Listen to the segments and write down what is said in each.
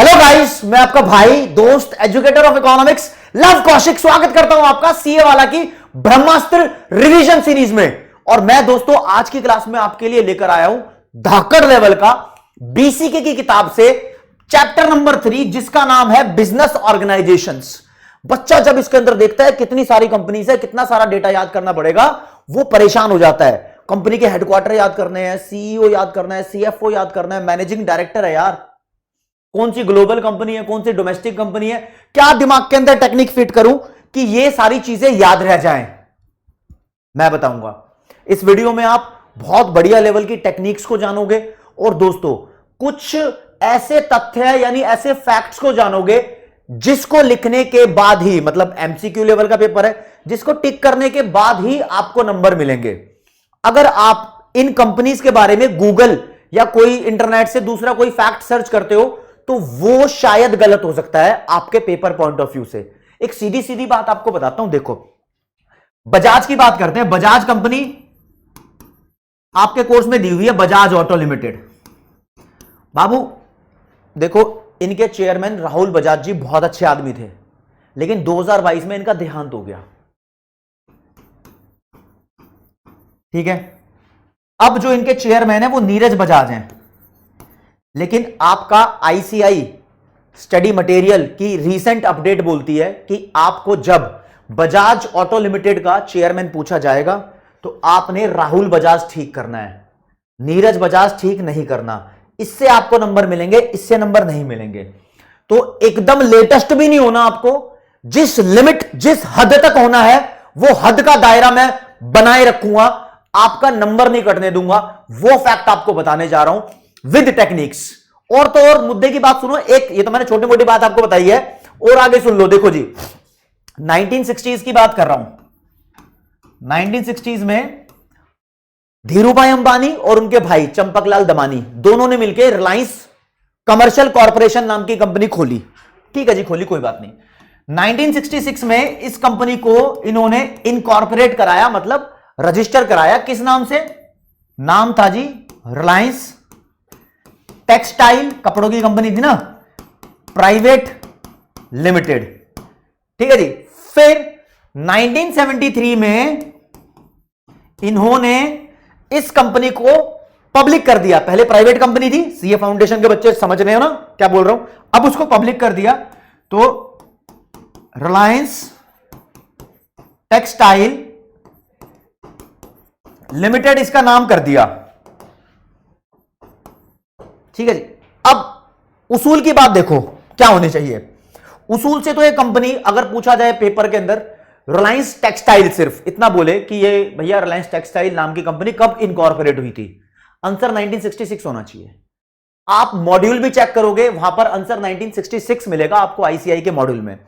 Hello guys, मैं आपका भाई दोस्त educator of economics love Kaushik स्वागत करता हूं आपका सीए वाला की ब्रह्मास्त्र रिवीजन सीरीज में। और मैं दोस्तों आज की क्लास में आपके लिए लेकर आया हूं धाकड़ लेवल का बीसीके की किताब से चैप्टर नंबर 3 जिसका नाम है बिजनेस ऑर्गेनाइजेशंस। बच्चा जब इसके अंदर देखता है कितनी सारी कंपनीज है, कितना सारा डेटा याद करना पड़ेगा, वो परेशान हो जाता है। कंपनी के हेडक्वार्टर याद करने हैं, सीईओ याद करना है, सीएफओ याद करना है, मैनेजिंग डायरेक्टर है यार, कौन सी ग्लोबल कंपनी है, कौन सी डोमेस्टिक कंपनी है, क्या दिमाग के अंदर टेक्निक फिट करूं कि ये सारी चीजें याद रह जाएं, मैं बताऊंगा। इस वीडियो में आप बहुत बढ़िया लेवल की टेक्निक्स को जानोगे और दोस्तों कुछ ऐसे तथ्य यानी ऐसे फैक्ट्स को जानोगे जिसको लिखने के बाद ही, मतलब एमसीक्यू लेवल का पेपर है, जिसको टिक करने के बाद ही आपको नंबर मिलेंगे। अगर आप इन कंपनीज के बारे में गूगल या कोई इंटरनेट से दूसरा कोई फैक्ट सर्च करते हो तो वो शायद गलत हो सकता है आपके पेपर पॉइंट ऑफ व्यू से। एक सीधी सीधी बात आपको बताता हूं, देखो बजाज की बात करते हैं। बजाज कंपनी आपके कोर्स में दी हुई है, बजाज ऑटो लिमिटेड। बाबू देखो, इनके चेयरमैन राहुल बजाज जी बहुत अच्छे आदमी थे, लेकिन 2022 में इनका देहांत हो गया। ठीक है, अब जो इनके चेयरमैन है वो नीरज बजाज हैं, लेकिन आपका आईसीआई स्टडी मटेरियल की रीसेंट अपडेट बोलती है कि आपको जब बजाज ऑटो लिमिटेड का चेयरमैन पूछा जाएगा तो आपने राहुल बजाज ठीक करना है, नीरज बजाज ठीक नहीं करना। इससे आपको नंबर मिलेंगे, इससे नंबर नहीं मिलेंगे। तो एकदम लेटेस्ट भी नहीं होना आपको, जिस लिमिट जिस हद तक होना है वो हद का दायरा मैं बनाए रखूंगा, आपका नंबर नहीं कटने दूंगा। वो फैक्ट आपको बताने जा रहा हूं विद टेक्निक्स। और तो और मुद्दे की बात सुनो, एक ये तो मैंने छोटी मोटी बात आपको बताई है, और आगे सुन लो। देखो जी, 1960s की बात कर रहा हूं। 1960s में धीरूभाई अंबानी और उनके भाई चंपकलाल दमानी दोनों ने मिलकर रिलायंस कमर्शियल कॉर्पोरेशन नाम की कंपनी खोली। ठीक है जी, खोली, कोई बात नहीं। 1966 में इस कंपनी को इन्होंने इनकॉर्पोरेट कराया, मतलब रजिस्टर कराया। किस नाम से? नाम था जी रिलायंस टेक्सटाइल, कपड़ों की कंपनी थी ना, प्राइवेट लिमिटेड। ठीक है जी। फिर 1973 में इन्होंने इस कंपनी को पब्लिक कर दिया। पहले प्राइवेट कंपनी थी, सीए फाउंडेशन के बच्चे समझ रहे हो ना क्या बोल रहा हूं। अब उसको पब्लिक कर दिया तो रिलायंस टेक्सटाइल लिमिटेड इसका नाम कर दिया। ठीक है जी। अब उसूल की बात देखो क्या होनी चाहिए। उसूल से तो ये कंपनी अगर पूछा जाए पेपर के अंदर, रिलायंस टेक्सटाइल सिर्फ इतना बोले कि ये भैया रिलायंस टेक्सटाइल नाम की कंपनी कब इनकॉर्पोरेट हुई थी, आंसर 1966 होना चाहिए। आप मॉड्यूल भी चेक करोगे, वहां पर आंसर 1966 मिलेगा आपको आईसीआई के मॉड्यूल में।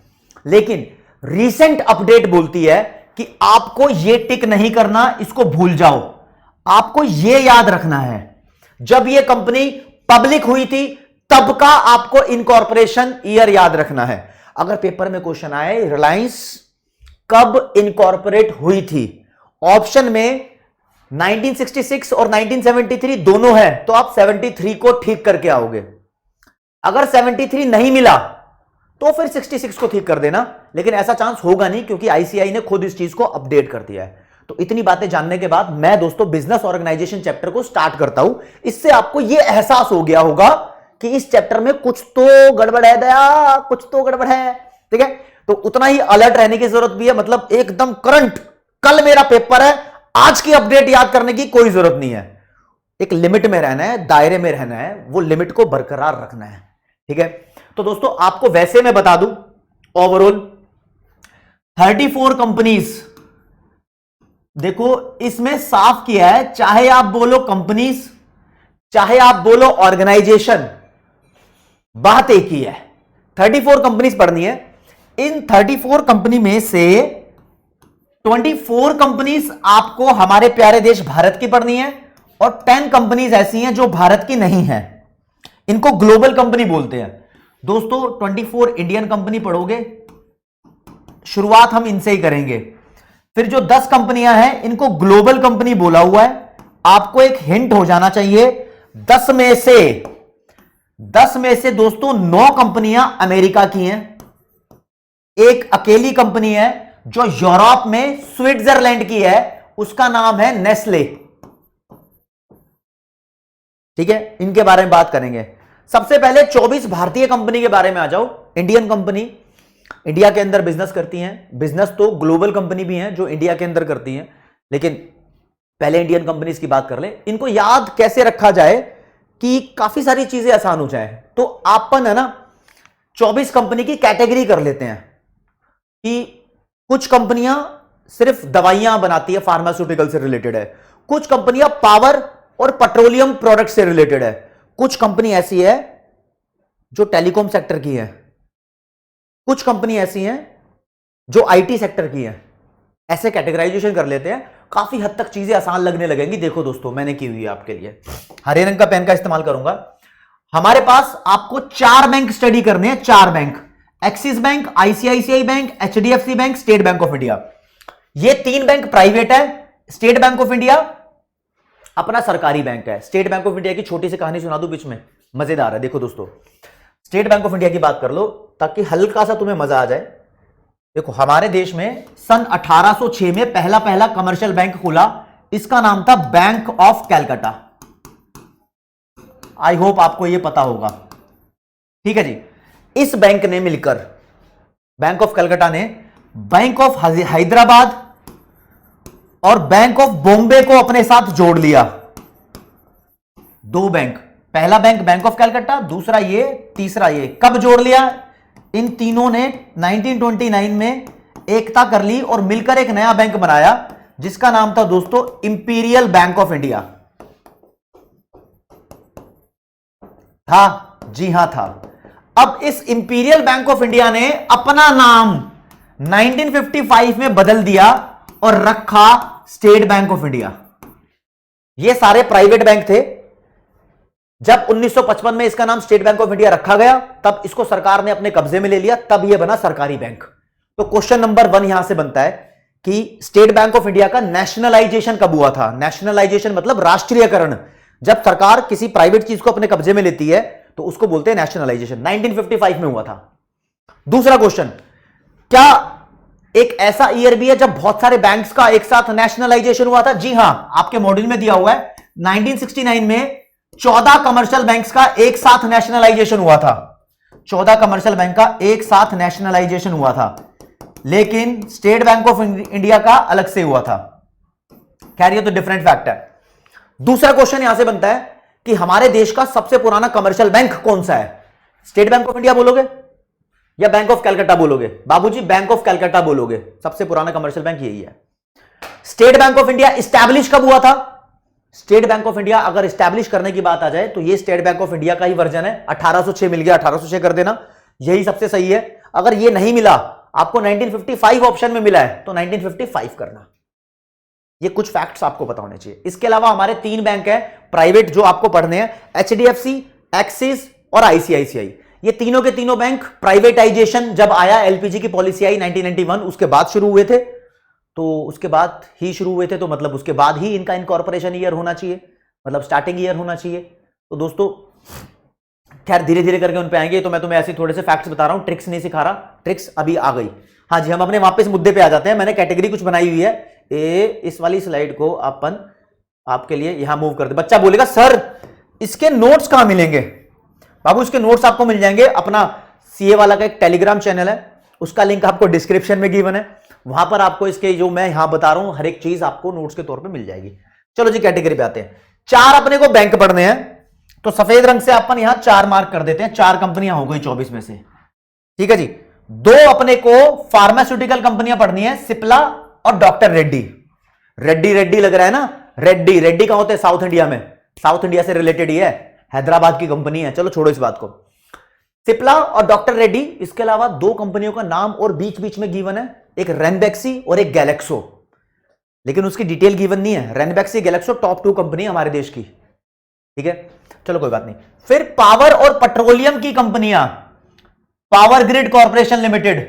लेकिन रीसेंट अपडेट बोलती है कि आपको यह टिक नहीं करना, इसको भूल जाओ। आपको यह याद रखना है जब यह कंपनी पब्लिक हुई थी तब का आपको इनकॉर्पोरेशन ईयर याद रखना है। अगर पेपर में क्वेश्चन आए रिलायंस कब इनकॉर्पोरेट हुई थी, ऑप्शन में 1966 और 1973 दोनों है, तो आप 73 को ठीक करके आओगे। अगर 73 नहीं मिला तो फिर 66 को ठीक कर देना, लेकिन ऐसा चांस होगा नहीं क्योंकि आईसीआई ने खुद इस चीज को अपडेट कर दिया है। तो इतनी बातें जानने के बाद मैं दोस्तों बिजनेस ऑर्गेनाइजेशन चैप्टर को स्टार्ट करता हूं। इससे आपको यह एहसास हो गया होगा कि इस चैप्टर में कुछ तो गड़बड़ है दया, कुछ तो गड़बड़ है। ठीक है, तो उतना ही अलर्ट रहने की जरूरत भी है, मतलब एकदम करंट, कल मेरा पेपर है, आज की अपडेट याद करने की कोई जरूरत नहीं है। एक लिमिट में रहना है, दायरे में रहना है, वो लिमिट को बरकरार रखना है। ठीक है, तो दोस्तों आपको वैसे मैं बता दूं, ओवरऑल 34 कंपनीज, देखो इसमें साफ किया है, चाहे आप बोलो कंपनीज चाहे आप बोलो ऑर्गेनाइजेशन, बात एक ही है। 34 कंपनीज पढ़नी है। इन 34 कंपनी में से 24 कंपनीज आपको हमारे प्यारे देश भारत की पढ़नी है और 10 कंपनीज ऐसी हैं जो भारत की नहीं है, इनको ग्लोबल कंपनी बोलते हैं। दोस्तों 24 इंडियन कंपनी पढ़ोगे, शुरुआत हम इनसे ही करेंगे। फिर जो 10 कंपनियां हैं इनको ग्लोबल कंपनी बोला हुआ है। आपको एक हिंट हो जाना चाहिए, 10 में से 10 में से दोस्तों 9 कंपनियां अमेरिका की हैं, एक अकेली कंपनी है जो यूरोप में स्विट्जरलैंड की है, उसका नाम है नेस्ले। ठीक है, इनके बारे में बात करेंगे। सबसे पहले 24 भारतीय कंपनी के बारे में आ जाओ। इंडियन कंपनी इंडिया के अंदर बिजनेस करती हैं, बिजनेस तो ग्लोबल कंपनी भी हैं जो इंडिया के अंदर करती हैं, लेकिन पहले इंडियन कंपनीज की बात कर ले। इनको याद कैसे रखा जाए कि काफी सारी चीजें आसान हो जाए, तो अपन है ना 24 कंपनी की कैटेगरी कर लेते हैं कि कुछ कंपनियां सिर्फ दवाइयां बनाती है, फार्मास्यूटिकल से रिलेटेड है, कुछ कंपनियां पावर और पेट्रोलियम प्रोडक्ट से रिलेटेड है, कुछ कंपनी ऐसी है जो टेलीकॉम सेक्टर की है, कुछ कंपनी ऐसी हैं जो आईटी सेक्टर की है। ऐसे कैटेगराइजेशन कर लेते हैं, काफी हद तक चीजें आसान लगने लगेंगी। देखो दोस्तों, मैंने की हुई है आपके लिए, हरे रंग का पेन का इस्तेमाल करूंगा। हमारे पास आपको 4 बैंक स्टडी करने हैं, 4 bank, axis bank, ICICI bank, HDFC bank, state bank of India. ये 3 बैंक प्राइवेट है। स्टेट बैंक ऑफ इंडिया अपना सरकारी बैंक है। स्टेट बैंक ऑफ इंडिया की छोटी सी कहानी सुना दूं बीच में, मजेदार है। देखो दोस्तों, स्टेट बैंक ऑफ इंडिया की बात कर लो ताकि हल्का सा तुम्हें मजा आ जाए। देखो, हमारे देश में सन 1806 में पहला कमर्शियल बैंक खुला, इसका नाम था bank of Calcutta. I hope आपको यह पता होगा। ठीक है जी, इस बैंक ने मिलकर, बैंक ऑफ कलकत्ता ने बैंक ऑफ हैदराबाद और बैंक ऑफ बॉम्बे को अपने साथ जोड़ लिया। 2 बैंक, पहला बैंक बैंक ऑफ कलकत्ता, दूसरा ये, तीसरा ये। कब जोड़ लिया? इन तीनों ने 1929 में एकता कर ली और मिलकर एक नया बैंक बनाया जिसका नाम था दोस्तों इंपीरियल बैंक ऑफ इंडिया। था? जी हां था। अब इस इंपीरियल बैंक ऑफ इंडिया ने अपना नाम 1955 में बदल दिया और रखा स्टेट बैंक ऑफ इंडिया। ये सारे प्राइवेट बैंक थे। जब 1955 में इसका नाम स्टेट बैंक ऑफ इंडिया रखा गया, तब इसको सरकार ने अपने कब्जे में ले लिया, तब यह बना सरकारी बैंक। तो क्वेश्चन नंबर 1 यहां से बनता है कि स्टेट बैंक ऑफ इंडिया का नेशनलाइजेशन कब हुआ था? नेशनलाइजेशन मतलब राष्ट्रीयकरण। जब सरकार किसी प्राइवेट चीज को अपने कब्जे में लेती है तो उसको बोलते हैं नेशनलाइजेशन। 1955 में हुआ था। दूसरा क्वेश्चन, क्या एक ऐसा ईयर भी है जब बहुत सारे बैंक्स का एक साथ नेशनलाइजेशन हुआ था? जी हां, आपके मॉड्यूल में दिया हुआ है। 1969 में 14 कमर्शियल बैंक्स का एक साथ नेशनलाइजेशन हुआ था। 14 कमर्शियल बैंक का एक साथ नेशनलाइजेशन हुआ था, लेकिन स्टेट बैंक ऑफ इंडिया का अलग से हुआ था। खैर, ये तो डिफरेंट फैक्ट है। दूसरा क्वेश्चन यहां से बनता है कि हमारे देश का सबसे पुराना कमर्शियल बैंक कौन सा है? स्टेट बैंक ऑफ इंडिया बोलोगे या बैंक ऑफ कलकत्ता बोलोगे? बाबूजी, बैंक ऑफ कलकत्ता बोलोगे। सबसे पुराना कमर्शियल बैंक यही है। State bank of India establish कब हुआ था? स्टेट बैंक ऑफ इंडिया अगर स्टैब्लिश करने की बात आ जाए तो ये स्टेट बैंक ऑफ इंडिया का ही वर्जन है। 1806 मिल गया, 1806 कर देना, यही सबसे सही है। अगर ये नहीं मिला, आपको 1955 ऑप्शन में मिला है, तो 1955 करना। ये कुछ फैक्ट्स आपको पता होने चाहिए। इसके अलावा हमारे 3 बैंक हैं प्राइवेट जो आपको पढ़ने हैं, एचडीएफसी, एक्सिस और आईसीआईसीआई। ये तीनों के तीनों बैंक प्राइवेटाइजेशन जब आया, एलपीजी की पॉलिसी आई 1991, उसके बाद शुरू हुए थे। तो उसके बाद ही शुरू हुए थे, तो मतलब उसके बाद ही इनका इनकॉर्पोरेशन ईयर होना चाहिए, मतलब स्टार्टिंग ईयर होना चाहिए। तो दोस्तों, खैर धीरे धीरे करके उन पे आएंगे। तो मैं तुम्हें ऐसे थोड़े से फैक्ट्स बता रहा हूं, ट्रिक्स नहीं सिखा रहा, ट्रिक्स अभी आ गई। हाँ जी, हम अपने वापस मुद्दे पे आ जाते हैं। मैंने कैटेगरी कुछ बनाई हुई है, इस वाली स्लाइड को अपन आपके लिए यहां मूव कर दे। बच्चा बोलेगा सर इसके नोट्स कहां मिलेंगे? बाबू, इसके नोट्स आपको मिल जाएंगे, अपना सीए वाला का एक टेलीग्राम चैनल है, उसका लिंक आपको डिस्क्रिप्शन में गिवन है। वहां पर आपको इसके जो मैं यहां बता रहा हूं हर एक चीज आपको नोट्स के तौर पे मिल जाएगी। चलो जी, कैटेगरी पे आते हैं। 4 अपने को बैंक पढ़ने हैं, तो सफेद रंग से अपन यहां 4 मार्क कर देते हैं। 4 कंपनियां हो गई 24 में से। ठीक है जी। 2 अपने को फार्मास्यूटिकल कंपनियां पढ़नी है, सिप्ला और डॉक्टर रेड्डी। रेड्डी लग रहा है ना? रेड्डी कहां होते हैं? साउथ इंडिया में। साउथ इंडिया से रिलेटेड ही है, हैदराबाद की कंपनी है। चलो छोड़ो इस बात को। सिप्ला और डॉक्टर रेड्डी, इसके अलावा 2 कंपनियों का नाम और बीच बीच में गिवन है, एक रेनबैक्सी और एक गैलेक्सो, लेकिन उसकी डिटेल गिवन नहीं है। रेनबैक्सी, गैलेक्सो टॉप 2 कंपनी हमारे देश की। ठीक है, चलो कोई बात नहीं। फिर पावर और पेट्रोलियम की कंपनियां, power grid corporation limited,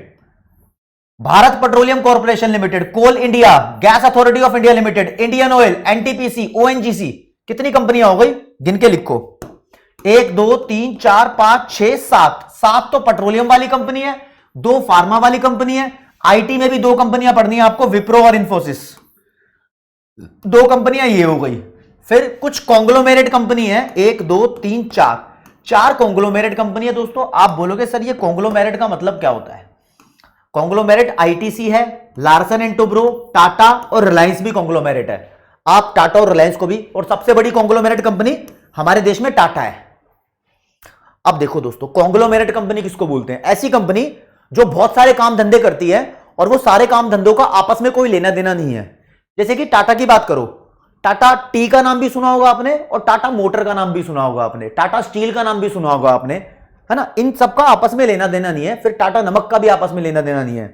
Bharat petroleum corporation limited, coal India, gas authority of India limited, Indian oil, NTPC, ONGC. कितनी कंपनियां हो गई? गिन के लिखो। 1 2 3 4 5 6 7, 7 तो पेट्रोलियम वाली कंपनी है, 2 फार्मा वाली कंपनी है, आईटी में भी 2 कंपनियां पढ़नी है आपको, विप्रो और इंफोसिस, 2 कंपनियां ये हो गई। फिर कुछ कॉन्ग्लोमेरेट कंपनी है, 1 2 3 4, 4 कॉन्ग्लोमेरेट कंपनी है। दोस्तों आप बोलोगे सर ये कॉन्ग्लोमेरेट का मतलब क्या होता है? कॉन्ग्लोमेरेट आईटीसी है, लार्सन एंड टुब्रो, टाटा और रिलायंस भी कॉन्ग्लोमेरेट है। आप टाटा और रिलायंस को भी, और सबसे बड़ी कॉन्ग्लोमेरेट कंपनी हमारे देश में टाटा है। अब देखो दोस्तों, कॉन्ग्लोमेरेट कंपनी किसको बोलते हैं? ऐसी कंपनी जो बहुत सारे काम धंधे करती है और वो सारे काम धंधों का आपस में कोई लेना देना नहीं है। जैसे कि टाटा की बात करो, टाटा टी का नाम भी सुना होगा आपने और टाटा मोटर का नाम भी सुना होगा आपने, टाटा स्टील का नाम भी सुना होगा आपने, है ना? इन सबका आपस में लेना देना नहीं है। फिर टाटा नमक का भी आपस में लेना देना नहीं है।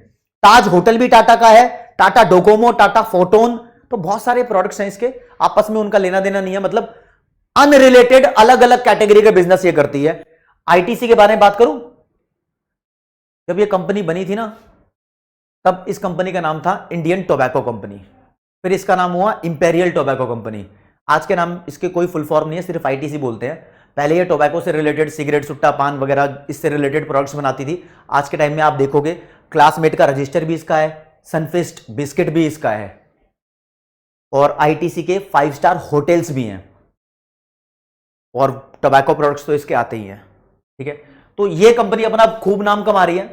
ताज होटल भी टाटा का है, टाटा डोकोमो, टाटा फोटोन, तो बहुत सारे प्रोडक्ट्स हैं इसके, आपस में उनका लेना देना नहीं है। मतलब अनरिलेटेड अलग अलग कैटेगरी का बिजनेस ये करती है। आईटीसी के बारे में बात करूं, जब ये कंपनी बनी थी ना, तब इस कंपनी का नाम था इंडियन टोबैको कंपनी, फिर इसका नाम हुआ इंपेरियल टोबैको कंपनी। आज के नाम इसके कोई फुल फॉर्म नहीं है, सिर्फ आईटीसी बोलते हैं। पहले ये टोबैको से रिलेटेड सिगरेट, सुट्टा, पान वगैरह इससे रिलेटेड प्रोडक्ट्स बनाती थी। आज के टाइम में आप देखोगे क्लासमेट का रजिस्टर भी इसका है, सनफिस्ट बिस्किट भी इसका है, और आईटीसी के 5 स्टार होटल्स भी हैं, और टोबैको प्रोडक्ट्स तो इसके आते ही हैं। ठीक है, तो ये कंपनी अपना खूब नाम कमा रही है,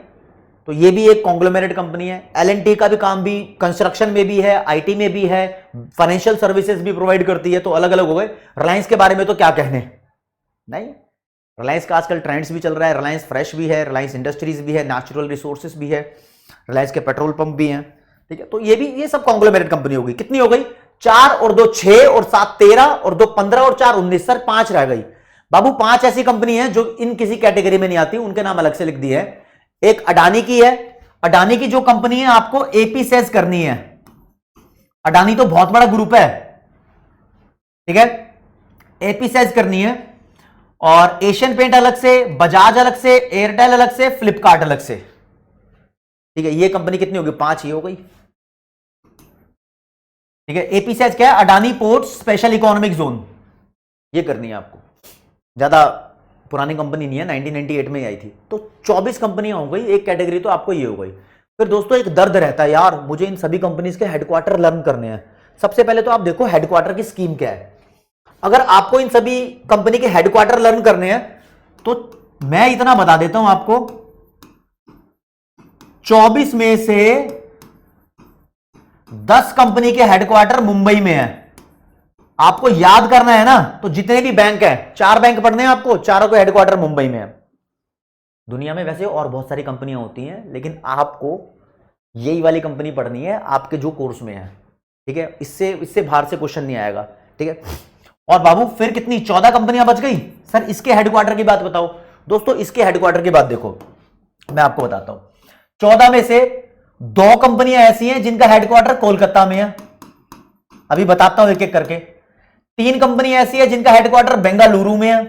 तो ये भी एक कॉन्ग्लोमेरेट कंपनी है। एल&टी का भी काम भी कंस्ट्रक्शन में भी है, आईटी में भी है, फाइनेंशियल सर्विसेज भी प्रोवाइड करती है, तो अलग अलग हो गए। रिलायंस के बारे में तो क्या कहने, नहीं, रिलायंस का आजकल ट्रेंड्स भी चल रहा है। रिलायंस फ्रेश भी है, रिलायंस इंडस्ट्रीज भी है, नेचुरल रिसोर्सेज भी है, रिलायंस के पेट्रोल पंप भी हैं। ठीक है, तो ये सब कॉन्ग्लोमेरेट कंपनी हो गई। कितनी हो गई? 4 और 2 6 और 7 13 और 2 15 और 4 19, सर 5 रह गई। बाबू 5 ऐसी कंपनी है जो इन किसी कैटेगरी में नहीं आती, उनके नाम अलग से लिख दिए है। एक अडानी की है, अडानी की जो कंपनी है आपको एपी सेज करनी है। अडानी तो बहुत बड़ा ग्रुप है, ठीक है, एपी सेज करनी है। और एशियन पेंट अलग से, बजाज अलग से, एयरटेल अलग से, फ्लिपकार्ट अलग से। ठीक है, ये कंपनी कितनी होगी? 5 ही हो गई। ठीक है, एपी सेज क्या है? Adani ports special economic zone, ये करनी है आपको। ज्यादा पुरानी कंपनी नहीं है, 1998 में ही आई थी। तो 24 कंपनियां हो गई, एक कैटेगरी तो आपको ये हो गई। फिर दोस्तों एक दर्द रहता है, यार मुझे इन सभी कंपनीज के हेडक्वार्टर लर्न करने हैं। सबसे पहले तो आप देखो हेडक्वार्टर की स्कीम क्या है। अगर आपको इन सभी कंपनी के हेडक्वार्टर लर्न करने हैं तो मैं इतना बता देता हूं आपको, 24 में से 10 कंपनी के हेडक्वार्टर मुंबई में है। आपको याद करना है ना, तो जितने भी बैंक हैं, 4 बैंक पढ़ने हैं आपको, चारों के हेडक्वार्टर मुंबई में है। दुनिया में वैसे और बहुत सारी कंपनियां होती हैं, लेकिन आपको यही वाली कंपनी पढ़नी है आपके जो कोर्स में है। ठीक है, इससे बाहर से क्वेश्चन नहीं आएगा। ठीक है, और बाबू फिर कितनी 14 कंपनियां बच गई। सर इसके हेडक्वार्टर की बात बताओ। दोस्तों इसके हेडक्वार्टर की बात देखो, मैं आपको बताता हूं। 14 में से 2 कंपनियां ऐसी हैं जिनका हेडक्वार्टर कोलकाता में है, अभी बताता हूं एक एक करके। 3 कंपनी ऐसी है जिनका हेडक्वार्टर बेंगलुरु में है।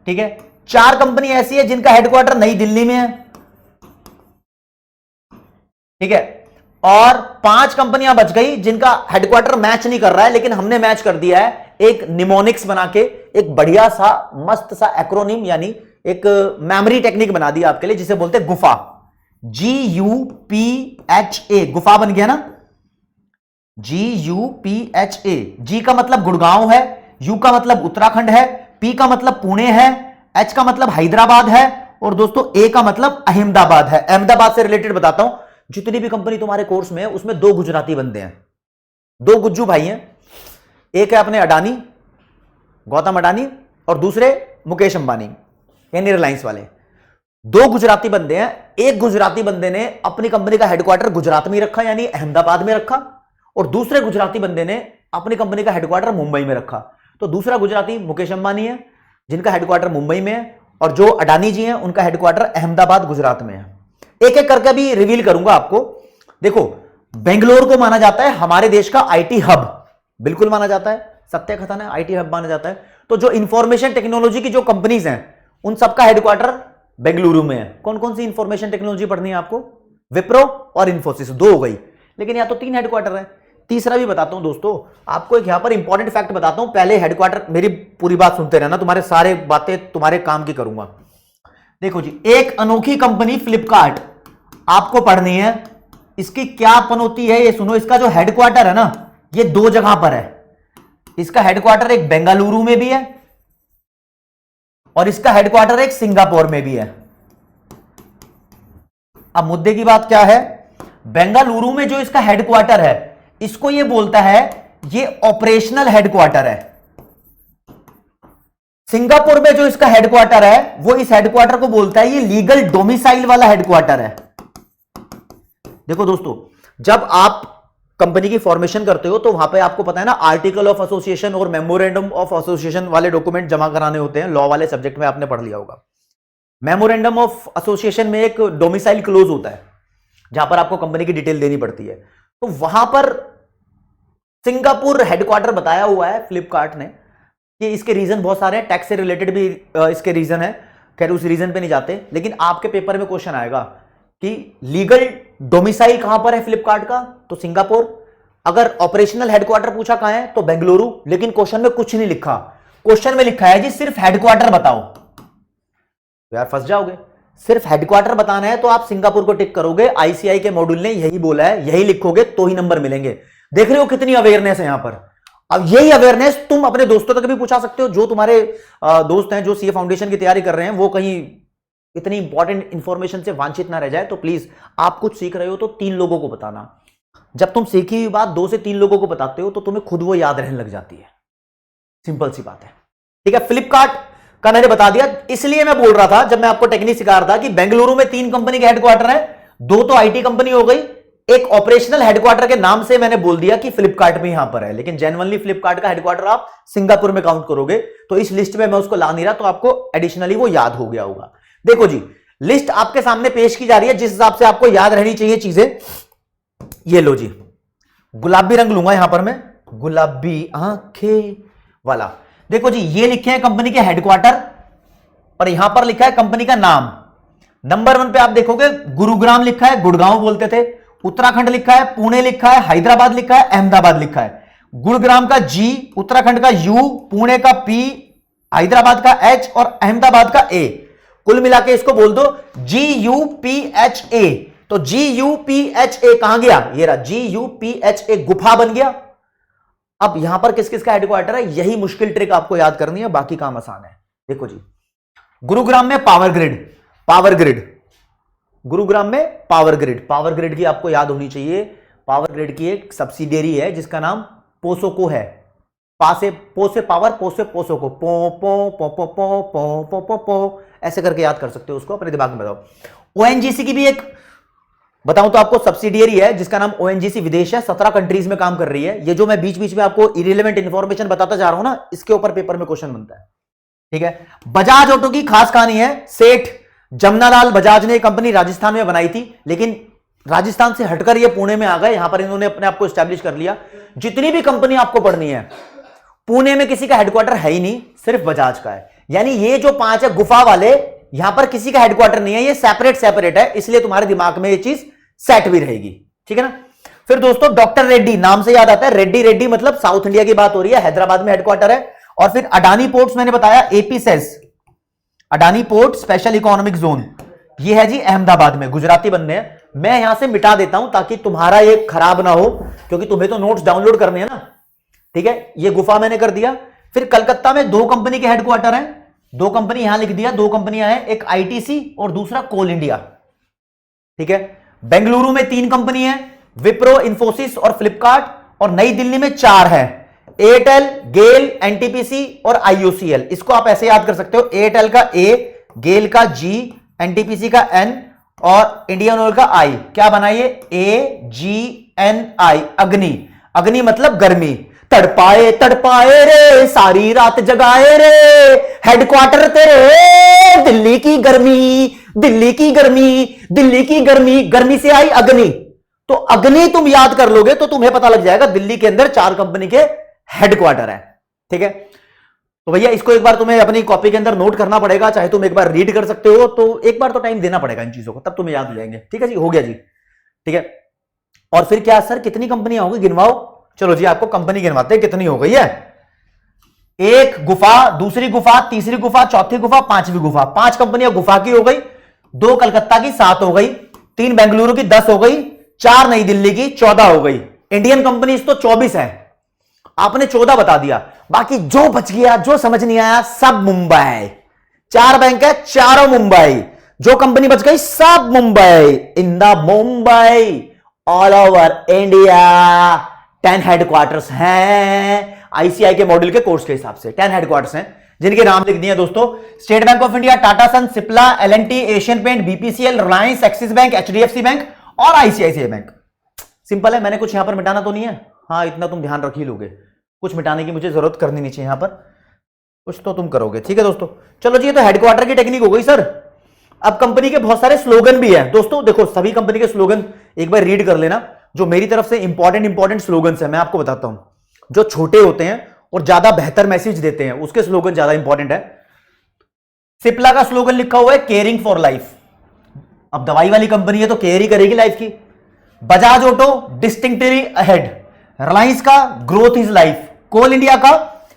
ठीक है, 4 कंपनी ऐसी है जिनका हेडक्वार्टर नई दिल्ली में है। ठीक है, और 5 कंपनियां बच गई जिनका हेडक्वार्टर मैच नहीं कर रहा है, लेकिन हमने मैच कर दिया है एक निमोनिक्स बना के, एक बढ़िया सा मस्त सा एक्रोनिम, यानी एक मेमोरी टेक्निक बना दी आपके लिए, जिसे बोलते हैं गुफा, GUPHA, गुफा बन गया ना, GUPHA। जी का मतलब गुड़गांव है, यू का मतलब उत्तराखंड है, पी का मतलब पुणे है, एच का मतलब हैदराबाद है, और दोस्तों ए का मतलब अहमदाबाद है। अहमदाबाद से रिलेटेड बताता हूं, जितनी भी कंपनी तुम्हारे कोर्स में है उसमें 2 गुजराती बंदे हैं, 2 गुज्जू भाई हैं। एक है अपने अडानी, गौतम अडानी, और दूसरे मुकेश अंबानी, यानी रिलायंस वाले। 2 गुजराती बंदे हैं। एक गुजराती बंदे ने अपनी कंपनी का हेडक्वार्टर गुजरात में रखा, यानी अहमदाबाद में रखा, और दूसरे गुजराती बंदे ने अपनी कंपनी का हेडक्वार्टर मुंबई में रखा। तो दूसरा गुजराती मुकेश अंबानी है, जिनका हेडक्वार्टर मुंबई में है, और जो अडानी जी हैं उनका हेडक्वार्टर अहमदाबाद गुजरात में है। एक एक करके भी रिवील करूंगा आपको। देखो, बेंगलोर को माना जाता है हमारे देश का आईटी हब, बिल्कुल माना जाता है, सत्य कथन है, आईटी हब माना जाता है। तो जो इंफॉर्मेशन टेक्नोलॉजी की जो कंपनीज हैं उन सबका हेडक्वार्टर बेंगलुरु में है। कौन कौन सी इंफॉर्मेशन टेक्नोलॉजी पढ़नी है आपको? विप्रो और इंफोसिस, 2 हो गई, लेकिन या तो 3 हेडक्वार्टर है। तीसरा भी बताता हूं दोस्तों, आपको एक यहां पर इंपॉर्टेंट फैक्ट बताता हूं। पहले हेडक्वार्टर, मेरी पूरी बात सुनते रहना, तुम्हारे सारे बातें तुम्हारे काम की करूंगा। देखो जी, एक अनोखी कंपनी फ्लिपकार्ट आपको पढ़नी है। इसकी क्या पनौती है ये सुनो। इसका जो हेडक्वार्टर है ना, ये दो जगह पर है। इसका हेडक्वार्टर एक बेंगलुरु में भी है और इसका हेडक्वार्टर एक सिंगापुर में भी है। अब मुद्दे की बात क्या है, बेंगलुरु में जो इसका हेडक्वार्टर है, इसको ये बोलता है ये ऑपरेशनल हेडक्वार्टर है। सिंगापुर में जो इसका हेडक्वार्टर है, वो इस हेडक्वार्टर को बोलता है ये लीगल डोमिसाइल वाला हेडक्वार्टर है। देखो दोस्तों, जब आप कंपनी की फॉर्मेशन करते हो तो वहां पे आपको पता है ना, आर्टिकल ऑफ एसोसिएशन और मेमोरेंडम ऑफ एसोसिएशन वाले डॉक्यूमेंट जमा कराने होते हैं। लॉ वाले सब्जेक्ट में आपने पढ़ लिया होगा। मेमोरेंडम ऑफ एसोसिएशन में एक डोमिसाइल क्लोज होता है जहां पर आपको कंपनी की डिटेल देनी पड़ती है। तो वहां पर सिंगापुर हेडक्वार्टर बताया हुआ है फ्लिपकार्ट ने कि इसके रीजन बहुत सारे हैं, टैक्स से रिलेटेड भी इसके रीजन है। खैर उस रीजन पे नहीं जाते, लेकिन आपके पेपर में क्वेश्चन आएगा कि लीगल डोमिसाइल कहां पर है फ्लिपकार्ट का, तो सिंगापुर। अगर ऑपरेशनल हेडक्वार्टर पूछा कहां है तो बेंगलुरु, लेकिन क्वेश्चन में कुछ नहीं लिखा। क्वेश्चन में लिखा है जी सिर्फ हेडक्वार्टर बताओ। तो यार फंस जाओगे। सिर्फ हेडक्वार्टर बताना है तो आप सिंगापुर को टिक करोगे। आईसीआई के मॉड्यूल ने यही बोला है, यही लिखोगे तो ही नंबर मिलेंगे। देख रहे हो कितनी अवेयरनेस है यहां पर। अब यही अवेयरनेस तुम अपने दोस्तों तक भी पूछा सकते हो। जो तुम्हारे दोस्त हैं जो सीए फाउंडेशन की तैयारी कर रहे हैं, वो कहीं इतनी इंपॉर्टेंट इंफॉर्मेशन से वांछित ना रह जाए, तो प्लीज आप कुछ सीख रहे हो तो 3 लोगों को बताना। जब तुम सीखी हुई बात 2 से 3 लोगों को बताते हो तो तुम्हें खुद वो याद रहने लग जाती है। सिंपल सी बात है। ठीक है, फ्लिपकार्ट का मैंने बता दिया। इसलिए मैं बोल रहा था जब मैं आपको टेक्निक सिखा रहा था कि बेंगलुरु में 3 कंपनी के हेडक्वार्टर है, 2 तो आईटी कंपनी हो गई, एक ऑपरेशनल हेडक्वार्टर के नाम से मैंने बोल दिया कि फ्लिपकार्ट में यहां पर है, लेकिन जेन्युइनली फ्लिपकार्ट का हेडक्वार्टर आप सिंगापुर में काउंट करोगे। तो इस लिस्ट में मैं उसको ला नहीं रहा, तो आपको एडिशनली वो याद हो गया होगा। देखो जी, लिस्ट आपके सामने पेश की जा रही है जिस हिसाब से आपको याद रहनी चाहिए चीजें। ये लो जी, गुलाबी रंग लूंगा यहां पर मैं, गुलाबी आंखें वाला। देखो जी, ये लिखे हैं कंपनी के हेडक्वार्टर और यहां पर लिखा है कंपनी का नाम। नंबर 1 पे आप देखोगे गुरुग्राम लिखा है, गुड़गांव बोलते थे। उत्तराखंड लिखा है, पुणे लिखा है, हैदराबाद लिखा है, अहमदाबाद लिखा है। गुरुग्राम का जी, उत्तराखंड का यू, पुणे का पी, हैदराबाद का एच और अहमदाबाद का ए। कुल मिला के इसको बोल दो GUPHA। तो GUPHA कहां गया, ये रहा GUPHA, गुफा बन गया। अब यहां पर किस किस का हेडक्वार्टर है, यही मुश्किल ट्रिक आपको याद करनी है, बाकी काम आसान है। देखो जी, गुरुग्राम में पावर ग्रिड, गुरुग्राम में पावर ग्रिड की आपको याद होनी चाहिए। पावर ग्रिड की एक सब्सिडियरी है जिसका नाम पोसोको है। पो से पावर, पो से पोसोको, पो पो पो पो पो पो पो पो पो, ऐसे करके याद कर सकते हो उसको, अपने दिमाग में बताओ। ONGC की भी एक बताऊं तो आपको सब्सिडियरी है जिसका नाम ONGC विदेश है, 17 कंट्रीज में काम कर रही है। ये जो मैं बीच बीच में आपको इरिलेवेंट इंफॉर्मेशन बताता जा रहा हूं ना, इसके ऊपर पेपर में क्वेश्चन बनता है। ठीक है, बजाज ऑटो की खास कहानी है। सेठ जमनालाल बजाज ने कंपनी राजस्थान में बनाई थी, लेकिन राजस्थान से हटकर ये पुणे में आ गए। यहां पर इन्होंने अपने आप को एस्टैब्लिश कर लिया। जितनी भी कंपनी आपको पढ़नी है, पुणे में किसी का हेडक्वार्टर है ही नहीं, सिर्फ बजाज का है। यानी ये जो 5 है गुफा वाले, यहां पर किसी का हेडक्वार्टर नहीं है, ये सेपरेट है। इसलिए तुम्हारे दिमाग में ये चीज सेट भी रहेगी। ठीक है ना। फिर दोस्तों, डॉक्टर रेड्डी नाम से याद आता है। रेड्डी मतलब साउथ इंडिया की बात हो रही है, हैदराबाद में हेडक्वार्टर है। और फिर अडानी पोर्ट्स मैंने बताया, APSEZ, Adani port special economic zone, ये है जी अहमदाबाद में। गुजराती बनने हैं, मैं यहां से मिटा देता हूं ताकि तुम्हारा ये खराब ना हो, क्योंकि तुम्हें तो नोट्स डाउनलोड करने हैं ना। ठीक है, ये गुफा मैंने कर दिया। फिर कलकत्ता में 2 कंपनी के हेडक्वार्टर हैं, 2 कंपनी यहां लिख दिया, 2 कंपनियां हैं, एक आईटीसी और दूसरा कोल इंडिया। ठीक है, बेंगलुरु में 3 कंपनी है, विप्रो, इंफोसिस और फ्लिपकार्ट। और नई दिल्ली में 4 है, एयरटेल, गेल, एनटीपीसी और आईओसीएल। इसको आप ऐसे याद कर सकते हो, एयरटेल का ए, गेल का जी, एनटीपीसी का एन और इंडियन ऑयल का आई। क्या बनाइए, AGNI, अग्नि मतलब गर्मी। तड़पाए रे, सारी रात जगाए रे, हेडक्वार्टर तेरे दिल्ली की गर्मी, गर्मी से आई अग्नि। तो अग्नि तुम याद कर लोगे तो तुम्हें पता लग जाएगा दिल्ली के अंदर 4 कंपनी के हेडक्वार्टर है। ठीक है, तो भैया इसको एक बार तुम्हें अपनी कॉपी के अंदर नोट करना पड़ेगा, चाहे तुम एक बार रीड कर सकते हो, तो एक बार तो टाइम देना पड़ेगा इन चीजों को, तब तुम्हें याद हो जाएंगे। ठीक है जी, हो गया जी। ठीक है, और फिर क्या सर, कितनी कंपनियां होंगी गिनवाओ। चलो जी आपको कंपनी गिनवाते हैं कितनी हो गई है। एक गुफा, दूसरी गुफा, तीसरी गुफा, चौथी गुफा, पांचवी गुफा। 5 कंपनियां गुफा की हो गई, 2 कलकत्ता की 7 हो गई, 3 बेंगलुरु की 10 हो गई, 4 नई दिल्ली की 14 हो गई। इंडियन कंपनीज तो 24 है, आपने 14 बता दिया। बाकी जो बच गया, जो समझ नहीं आया, सब मुंबई। 4 बैंक है, चारों मुंबई। जो कंपनी बच गई सब Mumbai. In the Mumbai all over India 10 headquarters हैं आईसीआई के मॉडल के कोर्स के हिसाब से। 10 हेडक्वार्टर्स हैं जिनके नाम लिख दिए दोस्तों। State bank of India, Tata son, Cipla, L N T, Asian paint, BPCL, Reliance, Axis bank, HDFC bank और आईसीआईसीआई बैंक। सिंपल है, मैंने कुछ यहां पर मिटाना तो नहीं है। हाँ इतना तुम ध्यान रख ही लोगे, कुछ मिटाने की मुझे जरूरत करनी नहीं चाहिए यहां पर, कुछ तो तुम करोगे। ठीक है दोस्तों, चलो जी ये तो हेडक्वार्टर की टेक्निक हो गई सर। अब कंपनी के बहुत सारे स्लोगन भी हैं दोस्तों। देखो सभी कंपनी के स्लोगन एक बार रीड कर लेना। जो मेरी तरफ से इंपॉर्टेंट स्लोगन्स है मैं आपको बताता हूं। जो छोटे होते हैं और ज्यादा बेहतर मैसेज देते हैं उसके स्लोगन ज्यादा इंपॉर्टेंट है। सिप्ला का स्लोगन लिखा हुआ है केयरिंग फॉर लाइफ। अब दवाई वाली कंपनी है तो केयर ही करेगी लाइफ की। Bajaj Auto distinctly ahead. Reliance का growth is life. Coal India का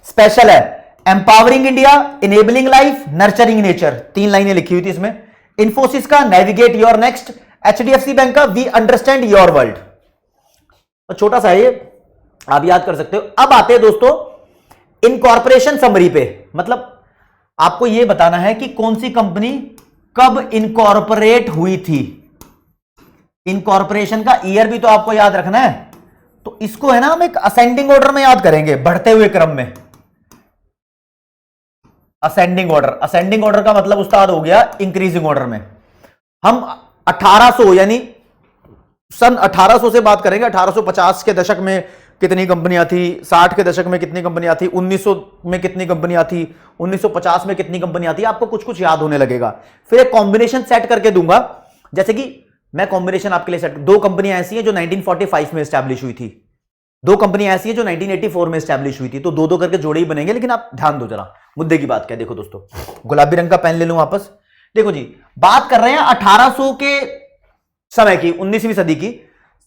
स्पेशल है empowering India, enabling life, nurturing nature. 3 लाइनें लिखी हुई थी इसमें। इन्फोसिस का navigate your next. HDFC bank का वी अंडरस्टैंड योर वर्ल्ड। छोटा सा ये आप याद कर सकते हो। अब आते हैं दोस्तों इनकॉर्पोरेशन समरी पे। मतलब आपको यह बताना है कि कौन सी कंपनी कब इनकॉर्पोरेट हुई थी। इनकॉर्पोरेशन का ईयर भी तो आपको याद रखना है। तो इसको है ना हम एक असेंडिंग ऑर्डर में याद करेंगे, बढ़ते हुए क्रम में। असेंडिंग ऑर्डर, असेंडिंग ऑर्डर का मतलब उस्ताद हो गया इंक्रीजिंग ऑर्डर में। हम 1800 यानी सन 1800 से बात करेंगे। 1850 के दशक में कितनी कंपनियां थी, 60 के दशक में कितनी कंपनियां थी, 1900 में कितनी कंपनियां थी, 1950 में कितनी कंपनियां थी, आपको कुछ कुछ याद होने लगेगा। फिर एक कॉम्बिनेशन सेट करके दूंगा। जैसे कि मैं कॉम्बिनेशन आपके लिए सेट, 2 कंपनियां ऐसी हैं जो 1945 में एस्टैब्लिश हुई थी, 2 कंपनियां ऐसी हैं जो 1984 में एस्टैब्लिश हुई थी। तो 2-2 करके जोड़े ही बनेंगे। लेकिन आप ध्यान दो जरा, मुद्दे की बात क्या है। देखो दोस्तों, गुलाबी रंग का पेन ले लूं वापस। देखो जी, बात कर रहे हैं 1800 के समय की, 19वीं सदी की।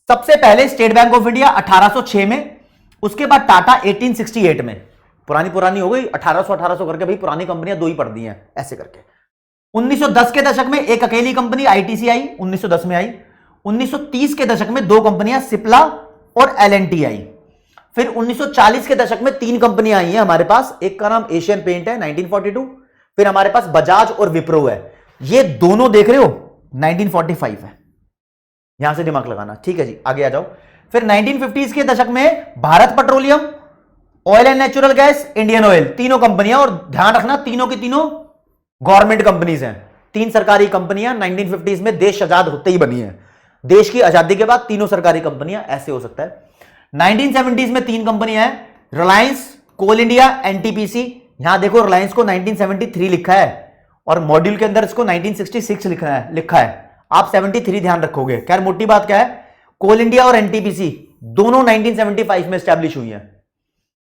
सबसे पहले स्टेट बैंक ऑफ इंडिया 1806 में, उसके बाद टाटा 1868 में। पुरानी हो गई 1800 करके, भाई पुरानी कंपनियां 2 ही पड़ दी हैं ऐसे करके। 1910 के दशक में एक अकेली कंपनी आईटीसी आई, 1910 में आई। 1930 के दशक में 2 कंपनियां सिप्ला और एलएनटी आई। फिर 1940 के दशक में 3 कंपनियां आई हैं हमारे पास। एक का नाम एशियन पेंट है 1942। फिर हमारे पास बजाज और विप्रो है। ये दोनों देख रहे हो 1945 है। यहां से दिमाग लगाना, ठीक है जी। आगे आ जाओ। फिर 1950s के दशक में Bharat petroleum, oil and natural gas, Indian oil, तीनों कंपनियां। और ध्यान रखना तीनों की तीनों गवर्नमेंट कंपनीज हैं। 3 सरकारी कंपनियां 1950s में देश आजाद होते ही बनी है। देश की आजादी के बाद तीनों सरकारी कंपनियां, ऐसे हो सकता है। 1970s में 3 कंपनियां हैं, रिलायंस, कोल इंडिया, एनटीपीसी। यहां देखो रिलायंस को 1973 लिखा है और मॉड्यूल के अंदर इसको 1966 लिखा है। आप 73 ध्यान रखोगे। खैर मोटी बात क्या है, कोल इंडिया और एनटीपीसी दोनों 1975 में एस्टैब्लिश हुई हैं,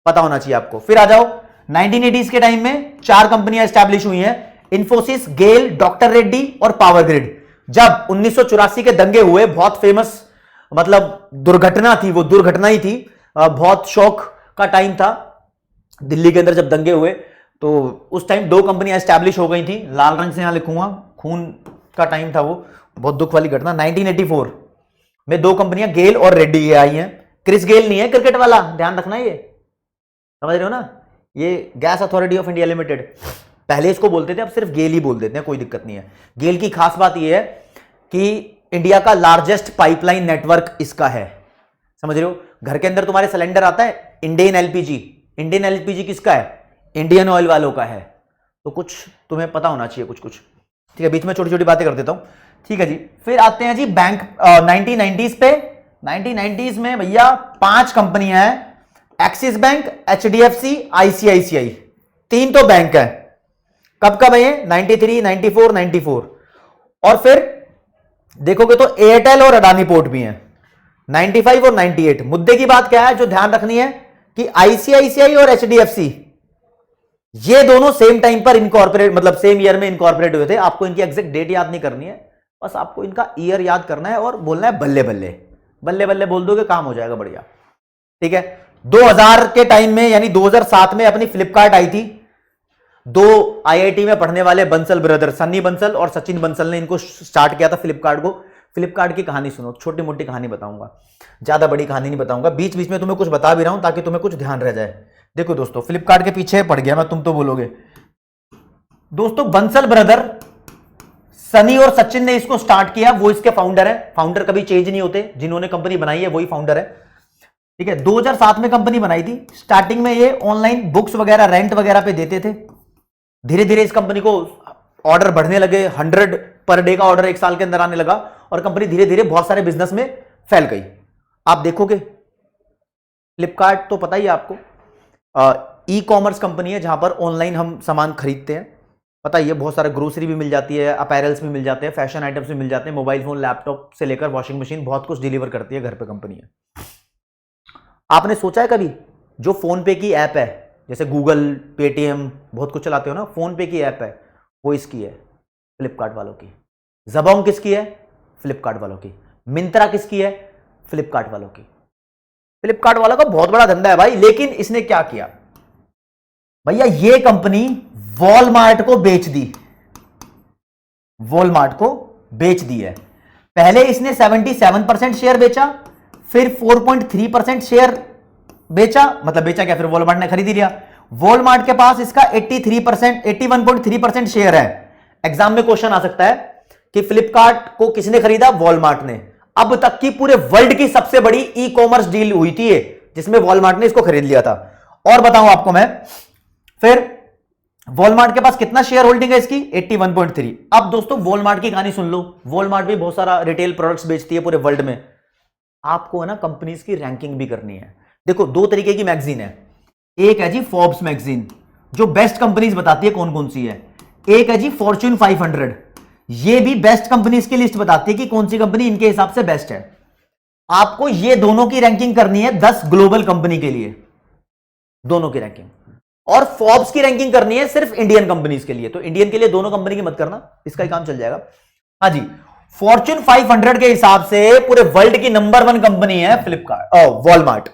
पता होना चाहिए आपको। फिर आ जाओ 1980s के टाइम में 4 कंपनियां एस्टैब्लिश हुई हैं, इन्फोसिस, गेल, डॉक्टर रेड्डी और पावर ग्रिड। जब 1984 के दंगे हुए, बहुत फेमस मतलब दुर्घटना थी, वो दुर्घटना ही थी, बहुत शौक का टाइम था दिल्ली के अंदर जब दंगे हुए। तो उस टाइम 2 कंपनियां एस्टैब्लिश हो गई थी, लाल रंग से यहां लिखूंगा, खून का टाइम था वो, बहुत दुख वाली घटना। 1984 में 2 कंपनियां गेल और रेड्डी आई हैं। क्रिस गेल नहीं है क्रिकेट वाला, ध्यान रखना, ये समझ रहे हो ना, ये gas authority of India limited. पहले इसको बोलते थे, अब सिर्फ गेल ही बोल देते हैं, कोई दिक्कत नहीं है। गेल की खास बात यह है कि इंडिया का लार्जेस्ट पाइपलाइन नेटवर्क इसका है, समझ रहे हो। घर के अंदर तुम्हारे सिलेंडर आता है इंडियन एलपीजी, इंडियन एलपीजी किसका है, इंडियन ऑयल वालों का है। तो कुछ तुम्हें पता होना चाहिए कुछ कुछ, ठीक है। बीच में छोटी छोटी बातें कर देता हूं, ठीक है जी। फिर आते हैं जी बैंक 1990s पे। 1990s में भैया 5 कंपनियां हैं, एक्सिस बैंक, एचडीएफसी, आईसीआईसीआई, 3 तो बैंक है। कब कब है, 93, 94, 94। और फिर देखोगे तो एयरटेल और अडानी पोर्ट भी हैं 95 और 98। मुद्दे की बात क्या है जो ध्यान रखनी है कि आईसीआईसीआई और एचडीएफसी ये दोनों सेम टाइम पर इनकॉर्पोरेट, मतलब सेम ईयर में इनकॉर्पोरेट हुए थे। आपको इनकी एग्जैक्ट डेट याद नहीं करनी है, बस आपको इनका ईयर याद करना है और बोलना है बल्ले बल्ले, बल्ले बल्ले बोल दोगे काम हो जाएगा बढ़िया। ठीक है। 2000 के टाइम में यानी 2007 में अपनी फ्लिपकार्ट आई थी। दो आईआईटी में पढ़ने वाले बंसल ब्रदर, सन्नी बंसल और सचिन बंसल ने इनको स्टार्ट किया था फ्लिपकार्ट को। फ्लिपकार्ट की कहानी सुनो, छोटी मोटी कहानी बताऊंगा, ज्यादा बड़ी कहानी नहीं बताऊंगा, बीच बीच में तुम्हें कुछ बता भी रहा हूं ताकि तुम्हें कुछ ध्यान रह जाए। देखो दोस्तों, फ्लिपकार्ट के पीछे पड़ गया मैं, तुम तो बोलोगे। दोस्तों बंसल ब्रदर, सनी और सचिन ने इसको स्टार्ट किया, वो इसके फाउंडर है। फाउंडर कभी चेंज नहीं होते, जिन्होंने कंपनी बनाई है वही फाउंडर है। ठीक है, 2007 में कंपनी बनाई थी। स्टार्टिंग में ये ऑनलाइन बुक्स वगैरह रेंट वगैरह पे देते थे। धीरे धीरे इस कंपनी को ऑर्डर बढ़ने लगे, 100 पर डे का ऑर्डर एक साल के अंदर आने लगा और कंपनी धीरे धीरे बहुत सारे बिजनेस में फैल गई। आप देखोगे फ्लिपकार्ट तो पता ही है आपको, ई कॉमर्स कंपनी है जहां पर ऑनलाइन हम सामान खरीदते हैं। पता ही है, बहुत सारे ग्रोसरी भी मिल जाती है, अपैरल्स भी मिल जाते हैं, फैशन आइटम्स भी मिल जाते हैं, मोबाइल फोन लैपटॉप से लेकर वॉशिंग मशीन, बहुत कुछ डिलीवर करती है घर पे कंपनी है। आपने सोचा है कभी, जो फोन पे की ऐप है, जैसे गूगल, पेटीएम, बहुत कुछ चलाते हो ना, फोन पे की ऐप है वो इसकी है, फ्लिपकार्ट वालों की। जबोंग किसकी है? फ्लिपकार्ट वालों की। मिंत्रा किसकी है? फ्लिपकार्ट वालों की। फ्लिपकार्ट वालों का बहुत बड़ा धंधा है भाई। लेकिन इसने क्या किया भैया, ये कंपनी वॉलमार्ट को बेच दी। वॉलमार्ट को बेच दी है। पहले इसने 77% शेयर बेचा, फिर 4.3% शेयर बेचा, मतलब बेचा क्या, फिर वॉलमार्ट ने खरीद लिया। वॉलमार्ट के पास इसका 81.3% शेयर है। एग्जाम में क्वेश्चन आ सकता है कि फ्लिपकार्ट को किसने खरीदा? वॉलमार्ट ने। अब तक की पूरे वर्ल्ड की सबसे बड़ी ई कॉमर्स डील हुई थी ये, जिसमें वॉलमार्ट ने इसको खरीद लिया था। और बताऊं आपको मैं, फिर वॉलमार्ट के पास कितना शेयर होल्डिंग है इसकी? 81.3। अब दोस्तों वॉलमार्ट की कहानी सुन लो। वॉलमार्ट भी बहुत सारा रिटेल प्रोडक्ट्स बेचती है पूरे वर्ल्ड में। आपको है ना कंपनीज की रैंकिंग भी करनी है। देखो, दो तरीके की मैगजीन है। एक है जी फोर्ब्स मैगजीन, जो बेस्ट कंपनीज बताती है कौन कौन सी है। एक है जी फॉर्च्यून 500, ये भी बेस्ट कंपनीज की लिस्ट बताती है कि कौन सी कंपनी इनके हिसाब से बेस्ट है। आपको ये दोनों की रैंकिंग करनी है 10 ग्लोबल कंपनी के लिए, दोनों की रैंकिंग। और फोर्ब्स की रैंकिंग करनी है सिर्फ इंडियन कंपनीज के लिए। तो इंडियन के लिए दोनों कंपनी की मत करना, इसका ही काम चल जाएगा। हाँ जी, फॉर्च्यून 500 के हिसाब से पूरे वर्ल्ड की नंबर 1 कंपनी है फ्लिपकार्ट, वॉलमार्ट।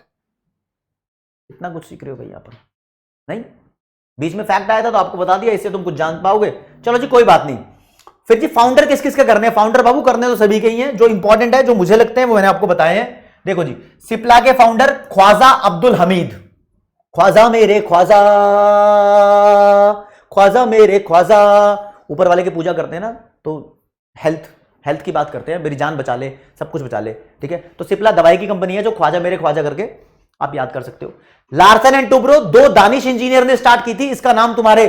इतना कुछ सीख रहे हो भाई यहां पर? नहीं, बीच में फैक्ट आया था तो आपको बता दिया, इससे तुम कुछ जान पाओगे। चलो जी, कोई बात नहीं। फिर जी फाउंडर किस किस के करने हैं? फाउंडर बाबू करने तो सभी के ही हैं, जो इंपॉर्टेंट है, जो मुझे लगते हैं वो मैंने आपको बताए हैं। देखो जी, सिप्ला के फाउंडर ख्वाजा अब्दुल हमीद। ख्वाजा मेरे ख्वाजा, ख्वाजा मेरे ख्वाजा, ऊपर वाले की पूजा करते हैं ना, तो हेल्थ की बात करते हैं, मेरी जान बचा ले, सब कुछ बचा ले। ठीक है, तो सिप्ला दवाई की कंपनी है जो ख्वाजा मेरे ख्वाजा करके आप याद कर सकते हो। लार्सन एंड टुब्रो, दो दानिश इंजीनियर ने स्टार्ट की थी। इसका नाम तुम्हारे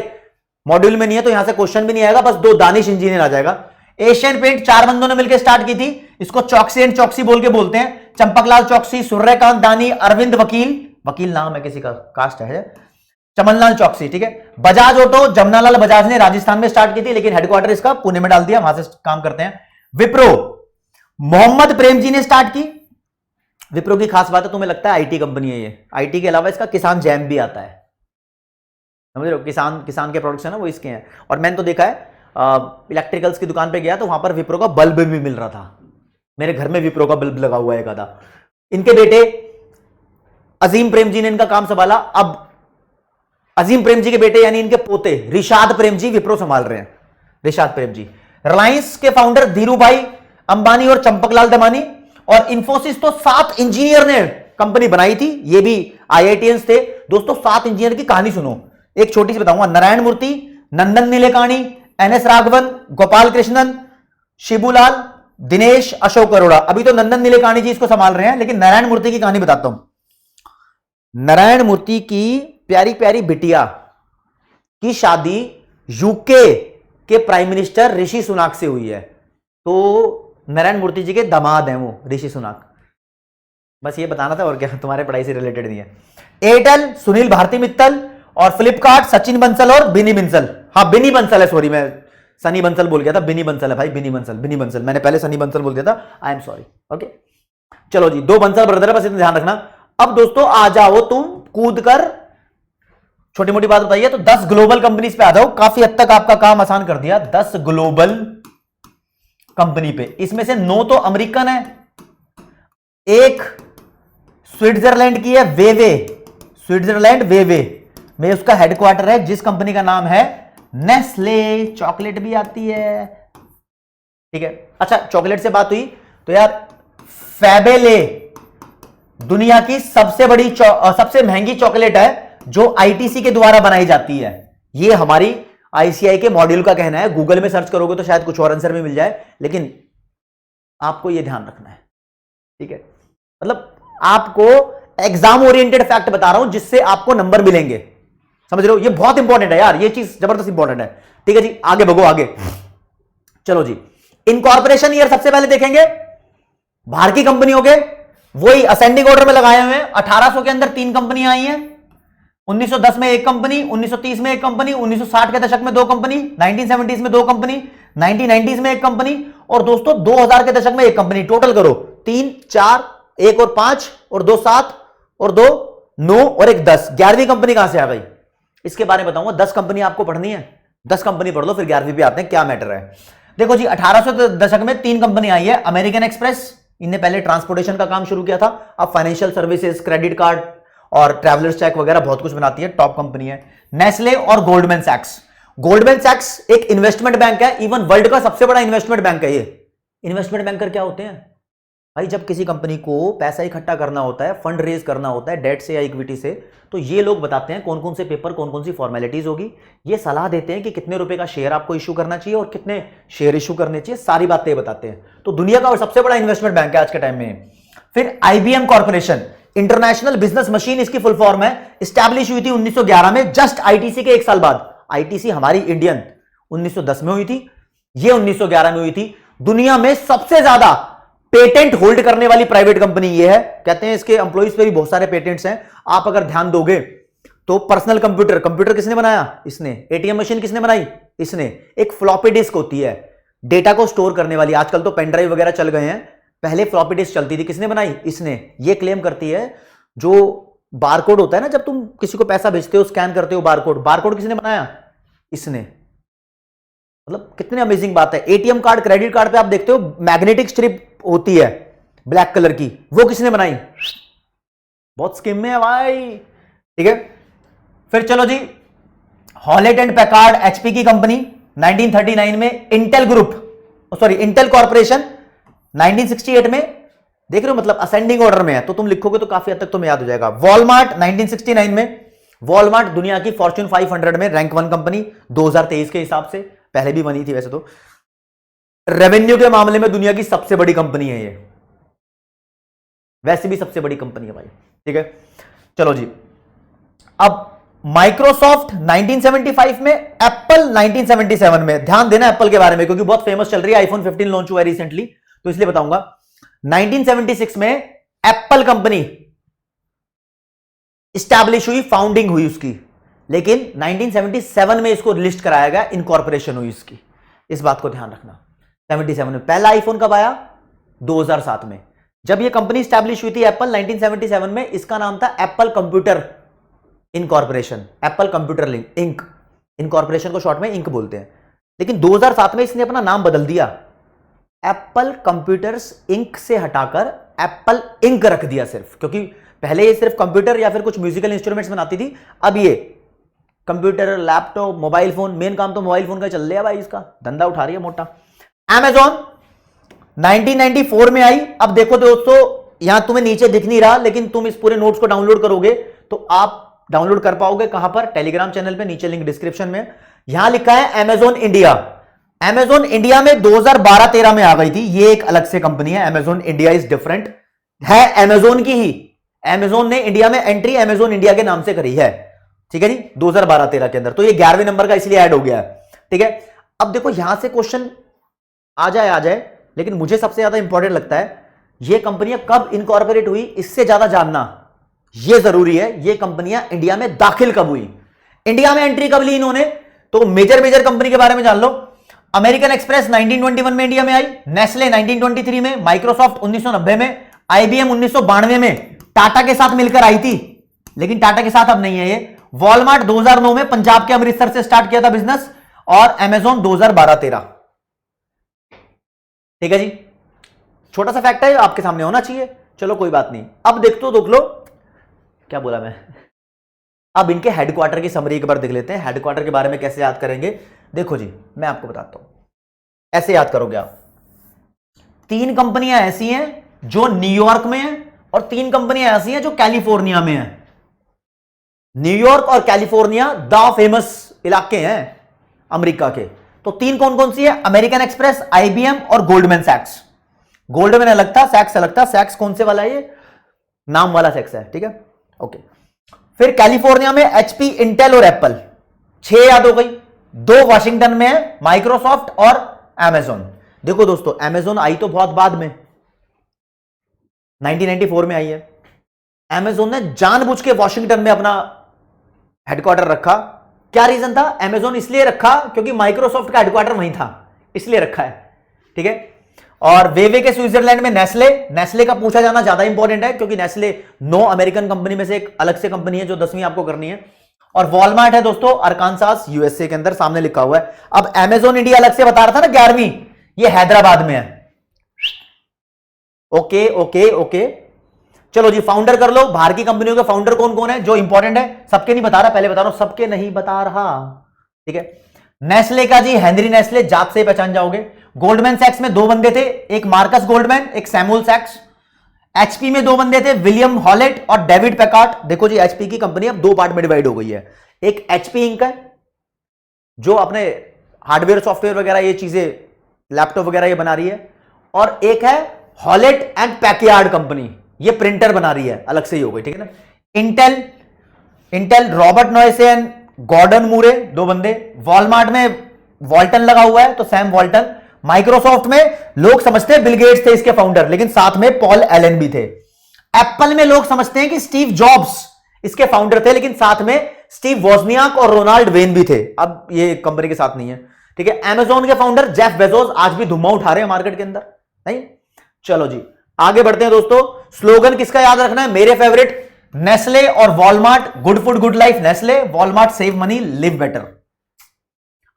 मॉड्यूल में नहीं है तो यहां से क्वेश्चन भी नहीं आएगा, बस दो दानिश इंजीनियर आ जाएगा। एशियन पेंट 4 बंदों ने मिलकर स्टार्ट की थी, इसको चौकसी एंड चौकसी बोल के बोलते हैं। चंपकलाल चौकसी, सूर्यकांत दानी, अरविंद वकील, वकील नाम है किसी का, कास्ट है, चमनलाल चौकसी। ठीक है, बजाज ऑटो, जमनालाल बजाज ने राजस्थान में स्टार्ट की थी, लेकिन हेडक्वार्टर इसका पुणे में डाल दिया, वहां से काम करते हैं। विप्रो, मोहम्मद प्रेम जी ने स्टार्ट की। विप्रो की खास बात है, तुम्हें लगता है आईटी कंपनी है ये, आईटी के अलावा इसका किसान जैम भी आता है, समझ रहे हो? किसान के प्रोडक्ट्स है ना वो इसके हैं। और मैंने तो देखा है, इलेक्ट्रिकल्स की दुकान पे गया तो वहां पर विप्रो का बल्ब भी मिल रहा था। मेरे घर में विप्रो का बल्ब लगा हुआ है एक आधा। इनके बेटे अजीम प्रेम जी ने इनका काम संभाला। अब अजीम प्रेम जी के बेटे यानी इनके पोते रिशाद प्रेम जी विप्रो संभाल रहे हैं। रिशाद प्रेम जी। रिलायंस के फाउंडर धीरू भाई अंबानी और चंपकलाल दमानी। और इंफोसिस तो 7 इंजीनियर ने कंपनी बनाई थी, ये भी आईआईटीएंस थे। दोस्तों 7 इंजीनियर की कहानी सुनो, एक छोटी सी बताऊंगा। नारायण मूर्ति, नंदन नीलेकाणी, एनएस राघवन, गोपाल कृष्णन, शिबूलाल, दिनेश, अशोक अरोड़ा। अभी तो नंदन नीलेकाणी जी इसको संभाल रहे हैं, लेकिन नारायण मूर्ति की कहानी बताता हूं। नारायण मूर्ति की प्यारी प्यारी बिटिया की शादी यूके के प्राइम मिनिस्टर ऋषि सुनाक से हुई है। तो नारायण मूर्ति जी के दामाद हैं वो ऋषि सुनाक। बस ये बताना था, और क्या, तुम्हारे पढ़ाई से रिलेटेड नहीं है। एयरटेल सुनील भारती मित्तल, और फ्लिपकार्ट सचिन बंसल और बिनी बंसल। हाँ बिनी बंसल है, सॉरी मैं सनी बंसल बोल गया था, बिनी बंसल है भाई, बिनी बंसल, मैंने पहले सनी बंसल बोल दिया था, आई एम सॉरी। ओके चलो जी, 2 बंसल ब्रदर है, बस इतना ध्यान रखना। अब दोस्तों आ जाओ तुम कूद कर, छोटी मोटी बात बताइए तो 10 ग्लोबल कंपनीज पे आ जाओ। काफी हद तक आपका काम आसान कर दिया। 10 ग्लोबल कंपनी पे, इसमें से 9 तो अमेरिकन है, एक स्विट्जरलैंड की है वेवे, स्विट्जरलैंड वेवे में उसका हेडक्वार्टर है, जिस कंपनी का नाम है नेस्ले। चॉकलेट भी आती है, ठीक है। अच्छा, चॉकलेट से बात हुई तो यार फैबेले दुनिया की सबसे महंगी चॉकलेट है जो आईटीसी के द्वारा बनाई जाती है। ये हमारी आईसीआई के मॉड्यूल का कहना है। गूगल में सर्च करोगे तो शायद कुछ और आंसर भी मिल जाए, लेकिन आपको यह ध्यान रखना है, ठीक है। मतलब आपको एग्जाम ओरिएंटेड फैक्ट बता रहा हूं जिससे आपको नंबर मिलेंगे, समझ रहे हो। ये बहुत इंपॉर्टेंट है यार, ये चीज जबरदस्त इंपॉर्टेंट है, ठीक है जी। आगे बढ़ो आगे, चलो जी। इनकॉर्पोरेशन ईयर सबसे पहले देखेंगे। बाहर की कंपनियों के वही असेंडिंग ऑर्डर में लगाए हुए हैं। 1800 के अंदर 3 कंपनियां आई हैं, 1910 में 1 कंपनी, 1930 में 1 कंपनी, 1960 के दशक में 2 कंपनी, 1970s में 2 कंपनी, 1990s में 1 कंपनी, और दोस्तों 2000 के दशक में 1 कंपनी। टोटल करो 3, 4, 1 और 5 और 2 7 और 2 9 और 1 10। 11वीं कंपनी कहां से आ गई इसके बारे में बताऊंगा। 10 कंपनी आपको पढ़नी है, 10 कंपनी पढ़ लो, फिर 11वीं पे आते हैं क्या मैटर है। देखो जी, 1800 दशक में 3 कंपनी आई है। अमेरिकन एक्सप्रेस, इनने पहले ट्रांसपोर्टेशन का काम शुरू किया था, अब फाइनेंशियल सर्विसेज, क्रेडिट कार्ड और ट्रैवलर्स चेक वगैरह बहुत कुछ बनाती है, टॉप कंपनी है। नेस्ले और गोल्डमैन सैक्स। गोल्डमैन सैक्स एक इन्वेस्टमेंट बैंक है, इवन वर्ल्ड का सबसे बड़ा इन्वेस्टमेंट बैंक है ये। इन्वेस्टमेंट बैंकर क्या होते हैं भाई? जब किसी कंपनी को पैसा इकट्ठा करना होता है, फंड रेज करना होता है डेट से या इक्विटी से, तो ये लोग बताते हैं कौन कौन से पेपर, कौन कौन सी फॉर्मेलिटीज होगी। ये सलाह देते हैं कि कितने रुपए का शेयर आपको इशू करना चाहिए और कितने शेयर इशू करने चाहिए, सारी बातें बताते हैं। तो दुनिया का सबसे बड़ा इन्वेस्टमेंट बैंक है आज के टाइम में। फिर IBM corporation, international business machine इसकी फुल फॉर्म है, स्टैब्लिश हुई थी 1911 में, जस्ट आईटीसी के 1 साल बाद। आईटीसी हमारी इंडियन 1910 में हुई थी, ये 1911 में हुई थी। दुनिया में सबसे ज्यादा पेटेंट होल्ड करने वाली प्राइवेट कंपनी ये है। कहते हैं इसके एम्प्लॉइज पे भी बहुत सारे पेटेंट्स हैं। आप अगर ध्यान दोगे तो पर्सनल कंप्यूटर किसने बनाया? इसने। एटीएम मशीन किसने बनाई? इसने। एक फ्लॉपी डिस्क होती है डेटा को स्टोर करने वाली, आजकल तो पेन ड्राइव वगैरह चल गए हैं, पहले फ्लॉपी डिस्क चलती थी, किसने बनाई? इसने। ये क्लेम करती है जो बारकोड होता है ना, जब तुम किसी को पैसा भेजते हो, स्कैन करते हो बारकोड किसने बनाया? इसने। मतलब कितनी अमेजिंग बात है। एटीएम कार्ड, क्रेडिट कार्ड पे आप देखते हो मैग्नेटिक स्ट्रिप होती है ब्लैक कलर की, वो किसने बनाई? बहुत स्कीम में है भाई, ठीक है। फिर चलो जी, हॉलेट एंड पैकार्ड एचपी की कंपनी 1939 में, इंटेल इंटेल कॉर्पोरेशन 1968 में। देख रहे हो, मतलब असेंडिंग ऑर्डर में है, तो तुम लिखोगे तो काफी हद तक तुम्हें याद हो जाएगा। वॉलमार्ट 1969 में। वॉलमार्ट दुनिया की फॉर्च्यून 500 में रैंक 1 कंपनी 2023 के हिसाब से, पहले भी बनी थी वैसे तो। रेवेन्यू के मामले में दुनिया की सबसे बड़ी कंपनी है ये, वैसे भी सबसे बड़ी कंपनी है भाई, ठीक है। चलो जी, अब माइक्रोसॉफ्ट 1975 में, एप्पल 1977 में। ध्यान देना एप्पल के बारे में, क्योंकि बहुत फेमस चल रही है, आईफोन 15 लॉन्च हुआ है रिसेंटली, तो इसलिए बताऊंगा। 1976 में एप्पल कंपनी स्टैब्लिश हुई, फाउंडिंग हुई उसकी, लेकिन 1977 में इसको लिस्ट कराया गया, इनकॉर्पोरेशन हुई इसकी। इस बात को ध्यान रखना। 77 में पहला आईफोन कब आया? 2007 में। जब यह कंपनी स्टैब्लिश हुई थी एप्पल 1977 में, इसका नाम था Apple computer incorporation, Apple computer Inc. Incorporation को शॉर्ट में इंक बोलते हैं। लेकिन 2007 में इसने अपना नाम बदल दिया, एप्पल कंप्यूटर्स इंक से हटाकर एप्पल इंक रख दिया सिर्फ, क्योंकि पहले ये सिर्फ कंप्यूटर या फिर कुछ म्यूजिकल इंस्ट्रूमेंट्स बनाती थी, अब ये computer, laptop, mobile phone, main काम तो मोबाइल फोन का चल रहा है भाई, इसका धंधा उठा रही है मोटा। Amazon 1994 में आई। अब देखो दोस्तों, यहां तुम्हें नीचे दिख नहीं रहा, लेकिन तुम इस पूरे नोट्स को डाउनलोड करोगे तो आप डाउनलोड कर पाओगे कहां पर? टेलीग्राम चैनल पे, नीचे लिंक डिस्क्रिप्शन में। यहां लिखा है Amazon इंडिया। Amazon इंडिया में 2012-13 में आ गई थी, ये एक अलग से कंपनी है। Amazon इंडिया इज डिफरेंट, है Amazon की ही। Amazon ने इंडिया में एंट्री Amazon इंडिया के नाम से करी है, ठीक है जी, 2012-13 के अंदर। तो ये 11वें नंबर का इसलिए ऐड हो गया है, ठीक है। अब देखो यहां से क्वेश्चन आ जाए, लेकिन मुझे सबसे ज्यादा इंपॉर्टेंट लगता है ये कंपनियां कब इनकॉर्पोरेट हुई, इससे ज्यादा जानना ये जरूरी है। ये कंपनियां इंडिया में दाखिल कब हुई, इंडिया में एंट्री कब ली इन्होंने, तो मेजर कंपनी के बारे में जान लो। अमेरिकन एक्सप्रेस 1921 में इंडिया में आई, नेस्ले 1923 में, माइक्रोसॉफ्ट 1990 में, आईबीएम 1992 में टाटा के साथ मिलकर आई थी, लेकिन टाटा के साथ अब नहीं है ये। वॉलमार्ट 2009 में पंजाब के अमृतसर से स्टार्ट किया था बिजनेस, और अमेजॉन 2012-13, ठीक है जी। छोटा सा फैक्ट है, आपके सामने होना चाहिए, चलो कोई बात नहीं। अब देख लो क्या बोला मैं। अब इनके हेडक्वार्टर की समरी एक बार देख लेते हैं। हेडक्वार्टर के बारे में कैसे याद करेंगे, देखो जी मैं आपको बताता हूं, ऐसे याद करोगे आप। 3 कंपनियां ऐसी हैं जो न्यूयॉर्क में हैं और 3 कंपनियां ऐसी हैं जो कैलिफोर्निया में हैं। न्यूयॉर्क और कैलिफोर्निया द फेमस इलाके हैं अमेरिका के। तो 3 कौन कौन सी है, अमेरिकन एक्सप्रेस, आईबीएम और गोल्डमैन सैक्स। गोल्डमैन अलग था, सैक्स अलग था। सैक्स कौन से वाला है, ये नाम वाला सैक्स है, ठीक है ओके। फिर कैलिफोर्निया में एचपी, इंटेल और एप्पल, 6 याद हो गई। 2 वाशिंगटन में है, माइक्रोसॉफ्ट और एमेजॉन। देखो दोस्तों एमेजॉन आई तो बहुत बाद में, 1994 में आई है। एमेजॉन ने जानबूझ के वॉशिंगटन में अपना हेडक्वार्टर रखा। क्या रीजन था, एमेजॉन इसलिए रखा क्योंकि माइक्रोसॉफ्ट का हेडक्वार्टर वहीं था, इसलिए रखा है, ठीक है। और वेवे के स्विट्जरलैंड में नेस्ले। नेस्ले का पूछा जाना ज्यादा इंपॉर्टेंट है क्योंकि नेस्ले 9 अमेरिकन कंपनी में से एक अलग से कंपनी है जो 10वीं आपको करनी है। और वॉलमार्ट है दोस्तों अरकानसास यूएसए के अंदर, सामने लिखा हुआ है। अब एमेजॉन इंडिया अलग से बता रहा था ना 11वीं, ये हैदराबाद में है। ओके ओके ओके चलो जी फाउंडर कर लो। बाहर की कंपनियों के फाउंडर कौन कौन है जो इंपॉर्टेंट है, सबके नहीं बता रहा, पहले बता रहा हूं, सबके नहीं बता रहा, ठीक है। नेस्ले का जी हेनरी नेस्ले, जात से पहचान जाओगे। गोल्डमैन सैक्स में 2 बंदे थे, एक मार्कस गोल्डमैन, एक सैमुअल सैक्स। एचपी में 2 बंदे थे, विलियम हॉलेट और डेविड पैकार्ड। देखो जी एचपी की कंपनी अब 2 पार्ट में डिवाइड हो गई है। एक एचपी इंक है जो अपने हार्डवेयर सॉफ्टवेयर वगैरह ये चीजें लैपटॉप वगैरह ये बना रही है, और एक है हॉलेट एंड पैकयार्ड कंपनी, ये प्रिंटर बना रही है, अलग से ही हो गई, ठीक है ना। इंटेल रॉबर्ट नॉयसेन, गॉर्डन मूरे, 2 बंदे। वॉलमार्ट में वॉल्टन लगा हुआ है तो सैम वॉल्टन। माइक्रोसॉफ्ट में लोग समझते हैं बिल गेट्स थे इसके फाउंडर, लेकिन साथ में पॉल एलन भी थे। एप्पल में लोग समझते हैं कि स्टीव जॉब्स इसके फाउंडर थे, लेकिन साथ में स्टीव वोजनियाक और रोनाल्ड वेन भी थे। अब ये कंपनी के साथ नहीं है, ठीक है। अमेजॉन के फाउंडर जेफ बेजोस आज भी धुआं उठा रहे हैं मार्केट के अंदर, नहीं। चलो जी आगे बढ़ते हैं दोस्तों। स्लोगन किसका याद रखना है, मेरे फेवरेट, नेस्ले और Walmart, good food good life Nestle, Walmart save money live better.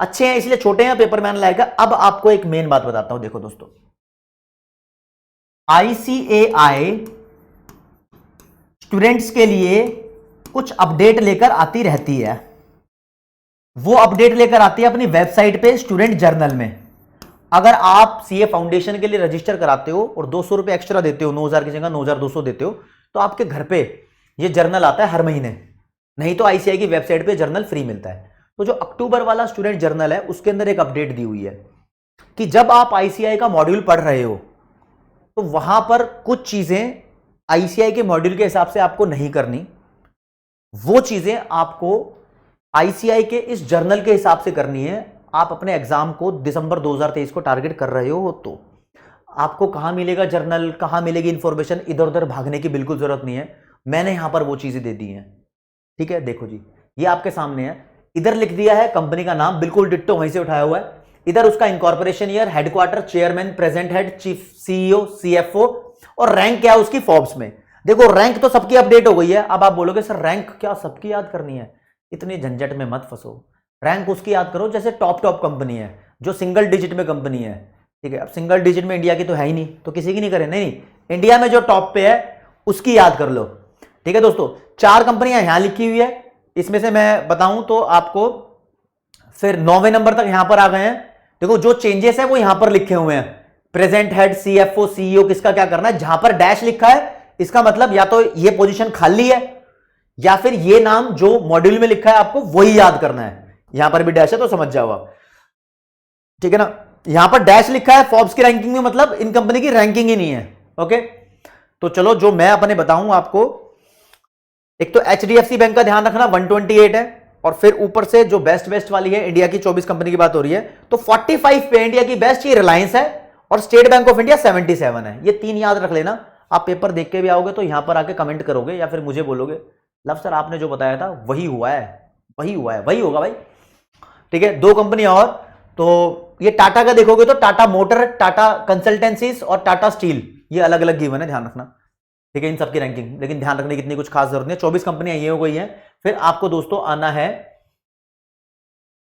अच्छे हैं इसलिए छोटे हैं, पेपर मैन लाएगा। अब आपको एक मेन बात बताता हूं, देखो दोस्तों, आईसीएआई स्टूडेंट्स के लिए कुछ अपडेट लेकर आती रहती है। वो अपडेट लेकर आती है अपनी वेबसाइट पे स्टूडेंट जर्नल में। अगर आप सीए फाउंडेशन के लिए रजिस्टर कराते हो और 200 रुपए एक्स्ट्रा देते हो, 9000 की जगह 9200 देते हो, तो आपके घर पे ये जर्नल आता है हर महीने। नहीं तो आईसीआई की वेबसाइट पे जर्नल फ्री मिलता है। तो जो अक्टूबर वाला स्टूडेंट जर्नल है उसके अंदर एक अपडेट दी हुई है कि जब आप आईसीआई का मॉड्यूल पढ़ रहे हो तो वहां पर कुछ चीजें आईसीआई के मॉड्यूल के हिसाब से आपको नहीं करनी, वो चीजें आपको आईसीआई के इस जर्नल के हिसाब से करनी है। आप अपने एग्जाम को दिसंबर 2023 को टारगेट कर रहे हो तो आपको कहां मिलेगा जर्नल, कहां मिलेगी इंफॉर्मेशन, इधर उधर भागने की बिल्कुल जरूरत नहीं है। मैंने यहां पर वो चीजें दे दी हैं, ठीक है। देखो जी ये आपके सामने है, इधर लिख दिया है कंपनी का नाम, बिल्कुल डिट्टो वहीं से उठाया हुआ है। इधर उसका incorporation year, headquarter, chairman, present head, chief CEO, CFO, और रैंक क्या है उसकी फोर्ब्स में। देखो रैंक तो सबकी अपडेट हो गई है। अब आप बोलोगे सर रैंक क्या सबकी याद करनी है, इतनी झंझट में मत फंसो। रैंक उसकी याद करो जैसे टॉप कंपनी है, जो सिंगल डिजिट में कंपनी है, ठीक है। अब सिंगल डिजिट में इंडिया की तो है ही नहीं, तो किसी की नहीं करें, नहीं इंडिया में जो टॉप पे है उसकी याद कर लो, ठीक है दोस्तों। 4 कंपनियां यहां लिखी हुई है, इसमें से मैं बताऊं तो आपको फिर 9वें नंबर तक यहां पर आ गए हैं। देखो जो चेंजेस है वो यहां पर लिखे हुए हैं, प्रेजेंट हेड, सीएफओ, सीईओ, किसका क्या करना है। जहां पर डैश लिखा है इसका मतलब या तो ये पोजीशन खाली है या फिर ये नाम जो मॉड्यूल में लिखा है आपको वही याद करना है। यहां पर भी डैश है तो समझ जाओ आप, ठीक है ना। यहां पर डैश लिखा है फोर्ब्स की रैंकिंग में, मतलब इन कंपनी की रैंकिंग ही नहीं है, ओके। तो चलो जो मैं अपने बताऊं आपको, एक तो एचडीएफसी बैंक का ध्यान रखना 128 है, और फिर ऊपर से जो बेस्ट वाली है इंडिया की 24 कंपनी की बात हो रही है, तो 45 पे इंडिया की बेस्ट ये रिलायंस है, और स्टेट बैंक ऑफ इंडिया 77 है। ये 3 याद रख लेना। आप पेपर देख के भी आओगे तो यहां पर आके कमेंट करोगे या फिर मुझे बोलोगे लव सर आपने जो बताया था वही हुआ है, वही होगा भाई, ठीक है। 2 कंपनी और, तो ये टाटा का देखोगे तो टाटा मोटर, टाटा कंसल्टेंसीज और टाटा स्टील, ये अलग अलग गिवन है, ध्यान रखना, ठीक है। इन सबकी रैंकिंग लेकिन ध्यान रखने की इतनी कुछ खास जरूरत नहीं है। 24 कंपनियां ये हो गई हैं। फिर आपको दोस्तों आना है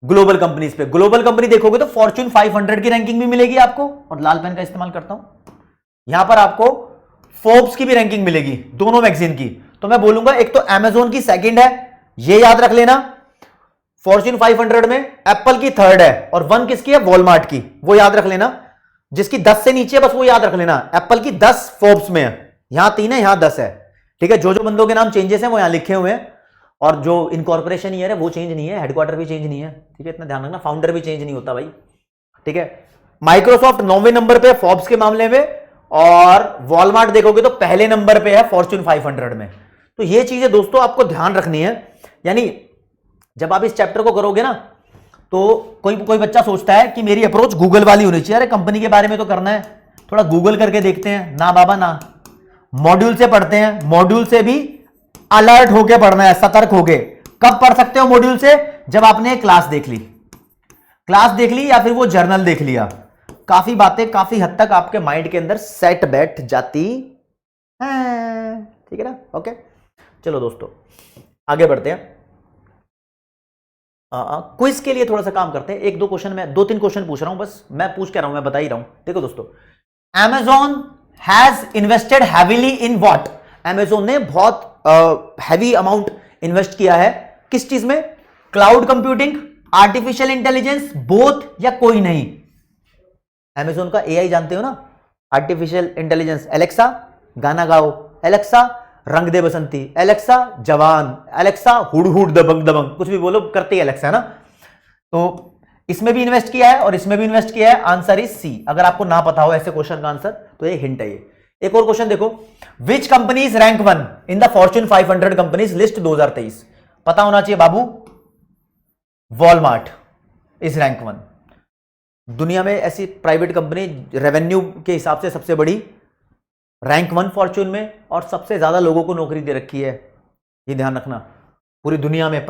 ग्लोबल कंपनीज पे। ग्लोबल कंपनी देखोगे तो फॉर्च्यून 500 की रैंकिंग भी मिलेगी आपको, और लाल पेन का इस्तेमाल करता हूं। यहां पर आपको फोर्ब्स की भी रैंकिंग मिलेगी, दोनों मैगजीन की। तो मैं बोलूंगा एक तो अमेजोन की सेकंड है, ये याद रख लेना, फॉर्च्यून 500 में एप्पल की थर्ड है, और 1 किसकी है, वॉलमार्ट की, वो याद रख लेना। जिसकी 10 से नीचे है बस वो याद रख लेना, एप्पल की 10 फोर्ब्स में है, यहां 3 है, यहां 10 है, ठीक है। जो बंदों के नाम चेंजेस हैं वो यहां लिखे हुए हैं, और जो इनकॉर्पोरेशन ईयर है वो चेंज नहीं है, हेडक्वार्टर भी चेंज नहीं है, ठीक है, इतना ध्यान रखना, फाउंडर भी चेंज नहीं होता भाई, ठीक है। माइक्रोसॉफ्ट 9वें नंबर पे फोर्ब्स के मामले में, और वॉलमार्ट देखोगे तो पहले नंबर पे है फॉर्च्यून 500 में। तो ये चीजें दोस्तों आपको ध्यान रखनी है, यानी जब आप इस चैप्टर को करोगे ना, तो कोई बच्चा सोचता है कि मेरी अप्रोच गूगल वाली होनी चाहिए, अरे कंपनी के बारे में तो करना है, थोड़ा गूगल करके देखते हैं ना बाबा ना, मॉड्यूल से पढ़ते हैं, मॉड्यूल से भी अलर्ट होके पढ़ना है, सतर्क होके। कब पढ़ सकते हो मॉड्यूल से, जब आपने क्लास देख ली, या फिर वो जर्नल देख लिया, काफी बातें काफी हद तक आपके माइंड के अंदर सेट बैठ जाती हैं, ठीक है ना। ओके, चलो दोस्तों आगे बढ़ते हैं। क्विज के लिए थोड़ा सा काम करते हैं, 1-2 क्वेश्चन, मैं 2-3 क्वेश्चन पूछ रहा हूं, बस मैं पूछ के रहा हूं, मैं बता ही रहा हूं। देखो दोस्तों, Amazon has invested heavily in what, Amazon ने बहुत हैवी अमाउंट इन्वेस्ट किया है किस चीज में, cloud computing, artificial intelligence, both या कोई नहीं। Amazon का AI जानते हो ना, आर्टिफिशियल इंटेलिजेंस, एलेक्सा गाना गाओ, एलेक्सा रंग दे बसंती, एलेक्सा जवान, एलेक्सा हुड हुड दबंग दबंग, कुछ भी बोलो करती है एलेक्सा, है ना। तो इसमें भी इन्वेस्ट किया है और इसमें भी इन्वेस्ट किया है, आंसर इज सी। अगर आपको ना पता हो ऐसे क्वेश्चन का आंसर तो ये हिंट है। ये एक और क्वेश्चन देखो, which company is rank 1 in the Fortune 500 companies list 2023, पता होना चाहिए बाबू, वॉलमार्ट इज रैंक 1। दुनिया में ऐसी प्राइवेट कंपनी रेवेन्यू के हिसाब से सबसे बड़ी, रैंक 1 फॉर्च्यून में, और सबसे ज्यादा लोगों को नौकरी दे रखी है, ये ध्यान रखना, पूरी दुनिया में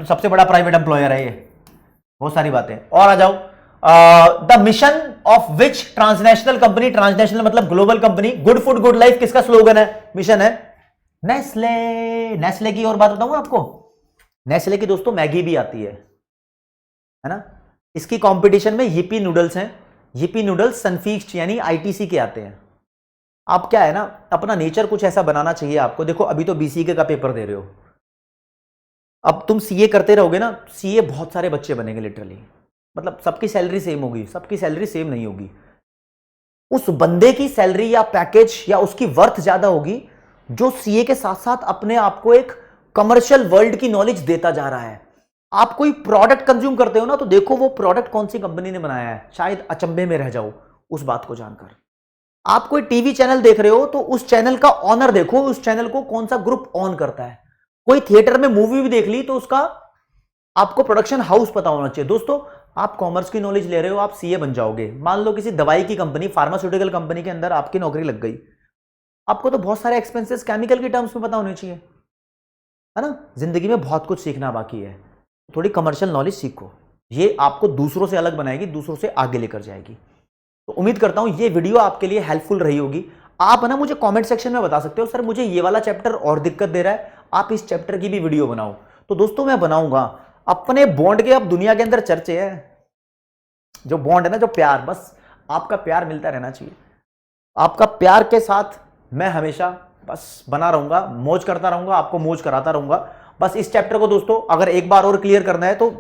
सबसे बड़ा प्राइवेट एम्प्लॉयर है ये। बहुत सारी बातें और आ जाओ। The mission of which transnational company, transnational मतलब global company, good food good life किसका स्लोगन है, मिशन है नेस्ले। नेस्ले की और बात बताऊं आपको, नेस्ले की दोस्तों मैगी भी आती है ना। इसकी कंपटीशन में yippee नूडल्स हैं, yippee नूडल्स सनफीस्ट यानी आईटीसी के आते हैं। आप क्या है ना, अपना नेचर कुछ ऐसा बनाना चाहिए आपको। देखो अभी तो बीसीए का पेपर दे रहे हो, अब तुम सीए करते रहोगे ना, सीए बहुत सारे बच्चे बनेंगे लिटरली, मतलब सबकी सैलरी सेम होगी, सबकी सैलरी सेम नहीं होगी। उस बंदे की सैलरी या पैकेज या उसकी वर्थ ज्यादा होगी जो सीए के साथ साथ अपने आप को एक कमर्शियल वर्ल्ड की नॉलेज देता जा रहा है। आप कोई प्रोडक्ट कंज्यूम करते हो ना, तो देखो वो प्रोडक्ट कौन सी कंपनी ने बनाया है, शायद अचंभे में रह जाओ उस बात को जानकर। आप कोई टीवी चैनल देख रहे हो तो उस चैनल का ऑनर देखो, उस चैनल को कौन सा ग्रुप ऑन करता है। कोई थिएटर में मूवी भी देख ली तो उसका आपको प्रोडक्शन हाउस पता होना चाहिए। दोस्तों आप कॉमर्स की नॉलेज ले रहे हो, आप सीए बन जाओगे, मान लो किसी दवाई की कंपनी, फार्मास्यूटिकल कंपनी के अंदर आपकी नौकरी लग गई, आपको तो बहुत सारे एक्सपेंसेस केमिकल की टर्म्स में पता होने चाहिए, है ना। जिंदगी में बहुत कुछ सीखना बाकी है, थोड़ी कमर्शियल नॉलेज सीखो, ये आपको दूसरों से अलग बनाएगी, दूसरों से आगे लेकर जाएगी। तो उम्मीद करता हूं ये वीडियो आपके लिए हेल्पफुल रही होगी। आप ना मुझे कमेंट सेक्शन में बता सकते हो, सर मुझे ये वाला चैप्टर और दिक्कत दे रहा है, आप इस चैप्टर की भी वीडियो बनाओ। तो दोस्तों मैं बनाऊंगा। अपने बॉन्ड के अब दुनिया के अंदर चर्चे है, जो बॉन्ड है ना, जो प्यार, बस आपका प्यार मिलता रहना चाहिए। आपका प्यार के साथ मैं हमेशा बस बना रहूंगा, मौज करता रहूंगा, आपको मौज कराता रहूंगा। बस इस चैप्टर को दोस्तों अगर एक बार और क्लियर करना है तो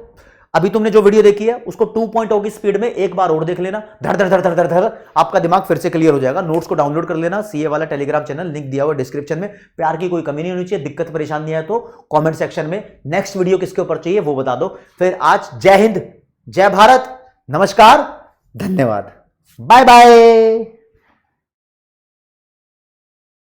अभी तुमने जो वीडियो देखी है उसको 2.0 की स्पीड में एक बार और देख लेना, धड़ धड़ धड़ धड़ धड़ धड़ आपका दिमाग फिर से क्लियर हो जाएगा। नोट्स को डाउनलोड कर लेना, सीए वाला टेलीग्राम चैनल लिंक दिया हुआ डिस्क्रिप्शन में। प्यार की कोई कमी नहीं होनी चाहिए, दिक्कत परेशानी है तो कमेंट सेक्शन में नेक्स्ट वीडियो किसके ऊपर चाहिए वो बता दो। फिर आज जय हिंद, जय भारत, नमस्कार, धन्यवाद, बाय बाय।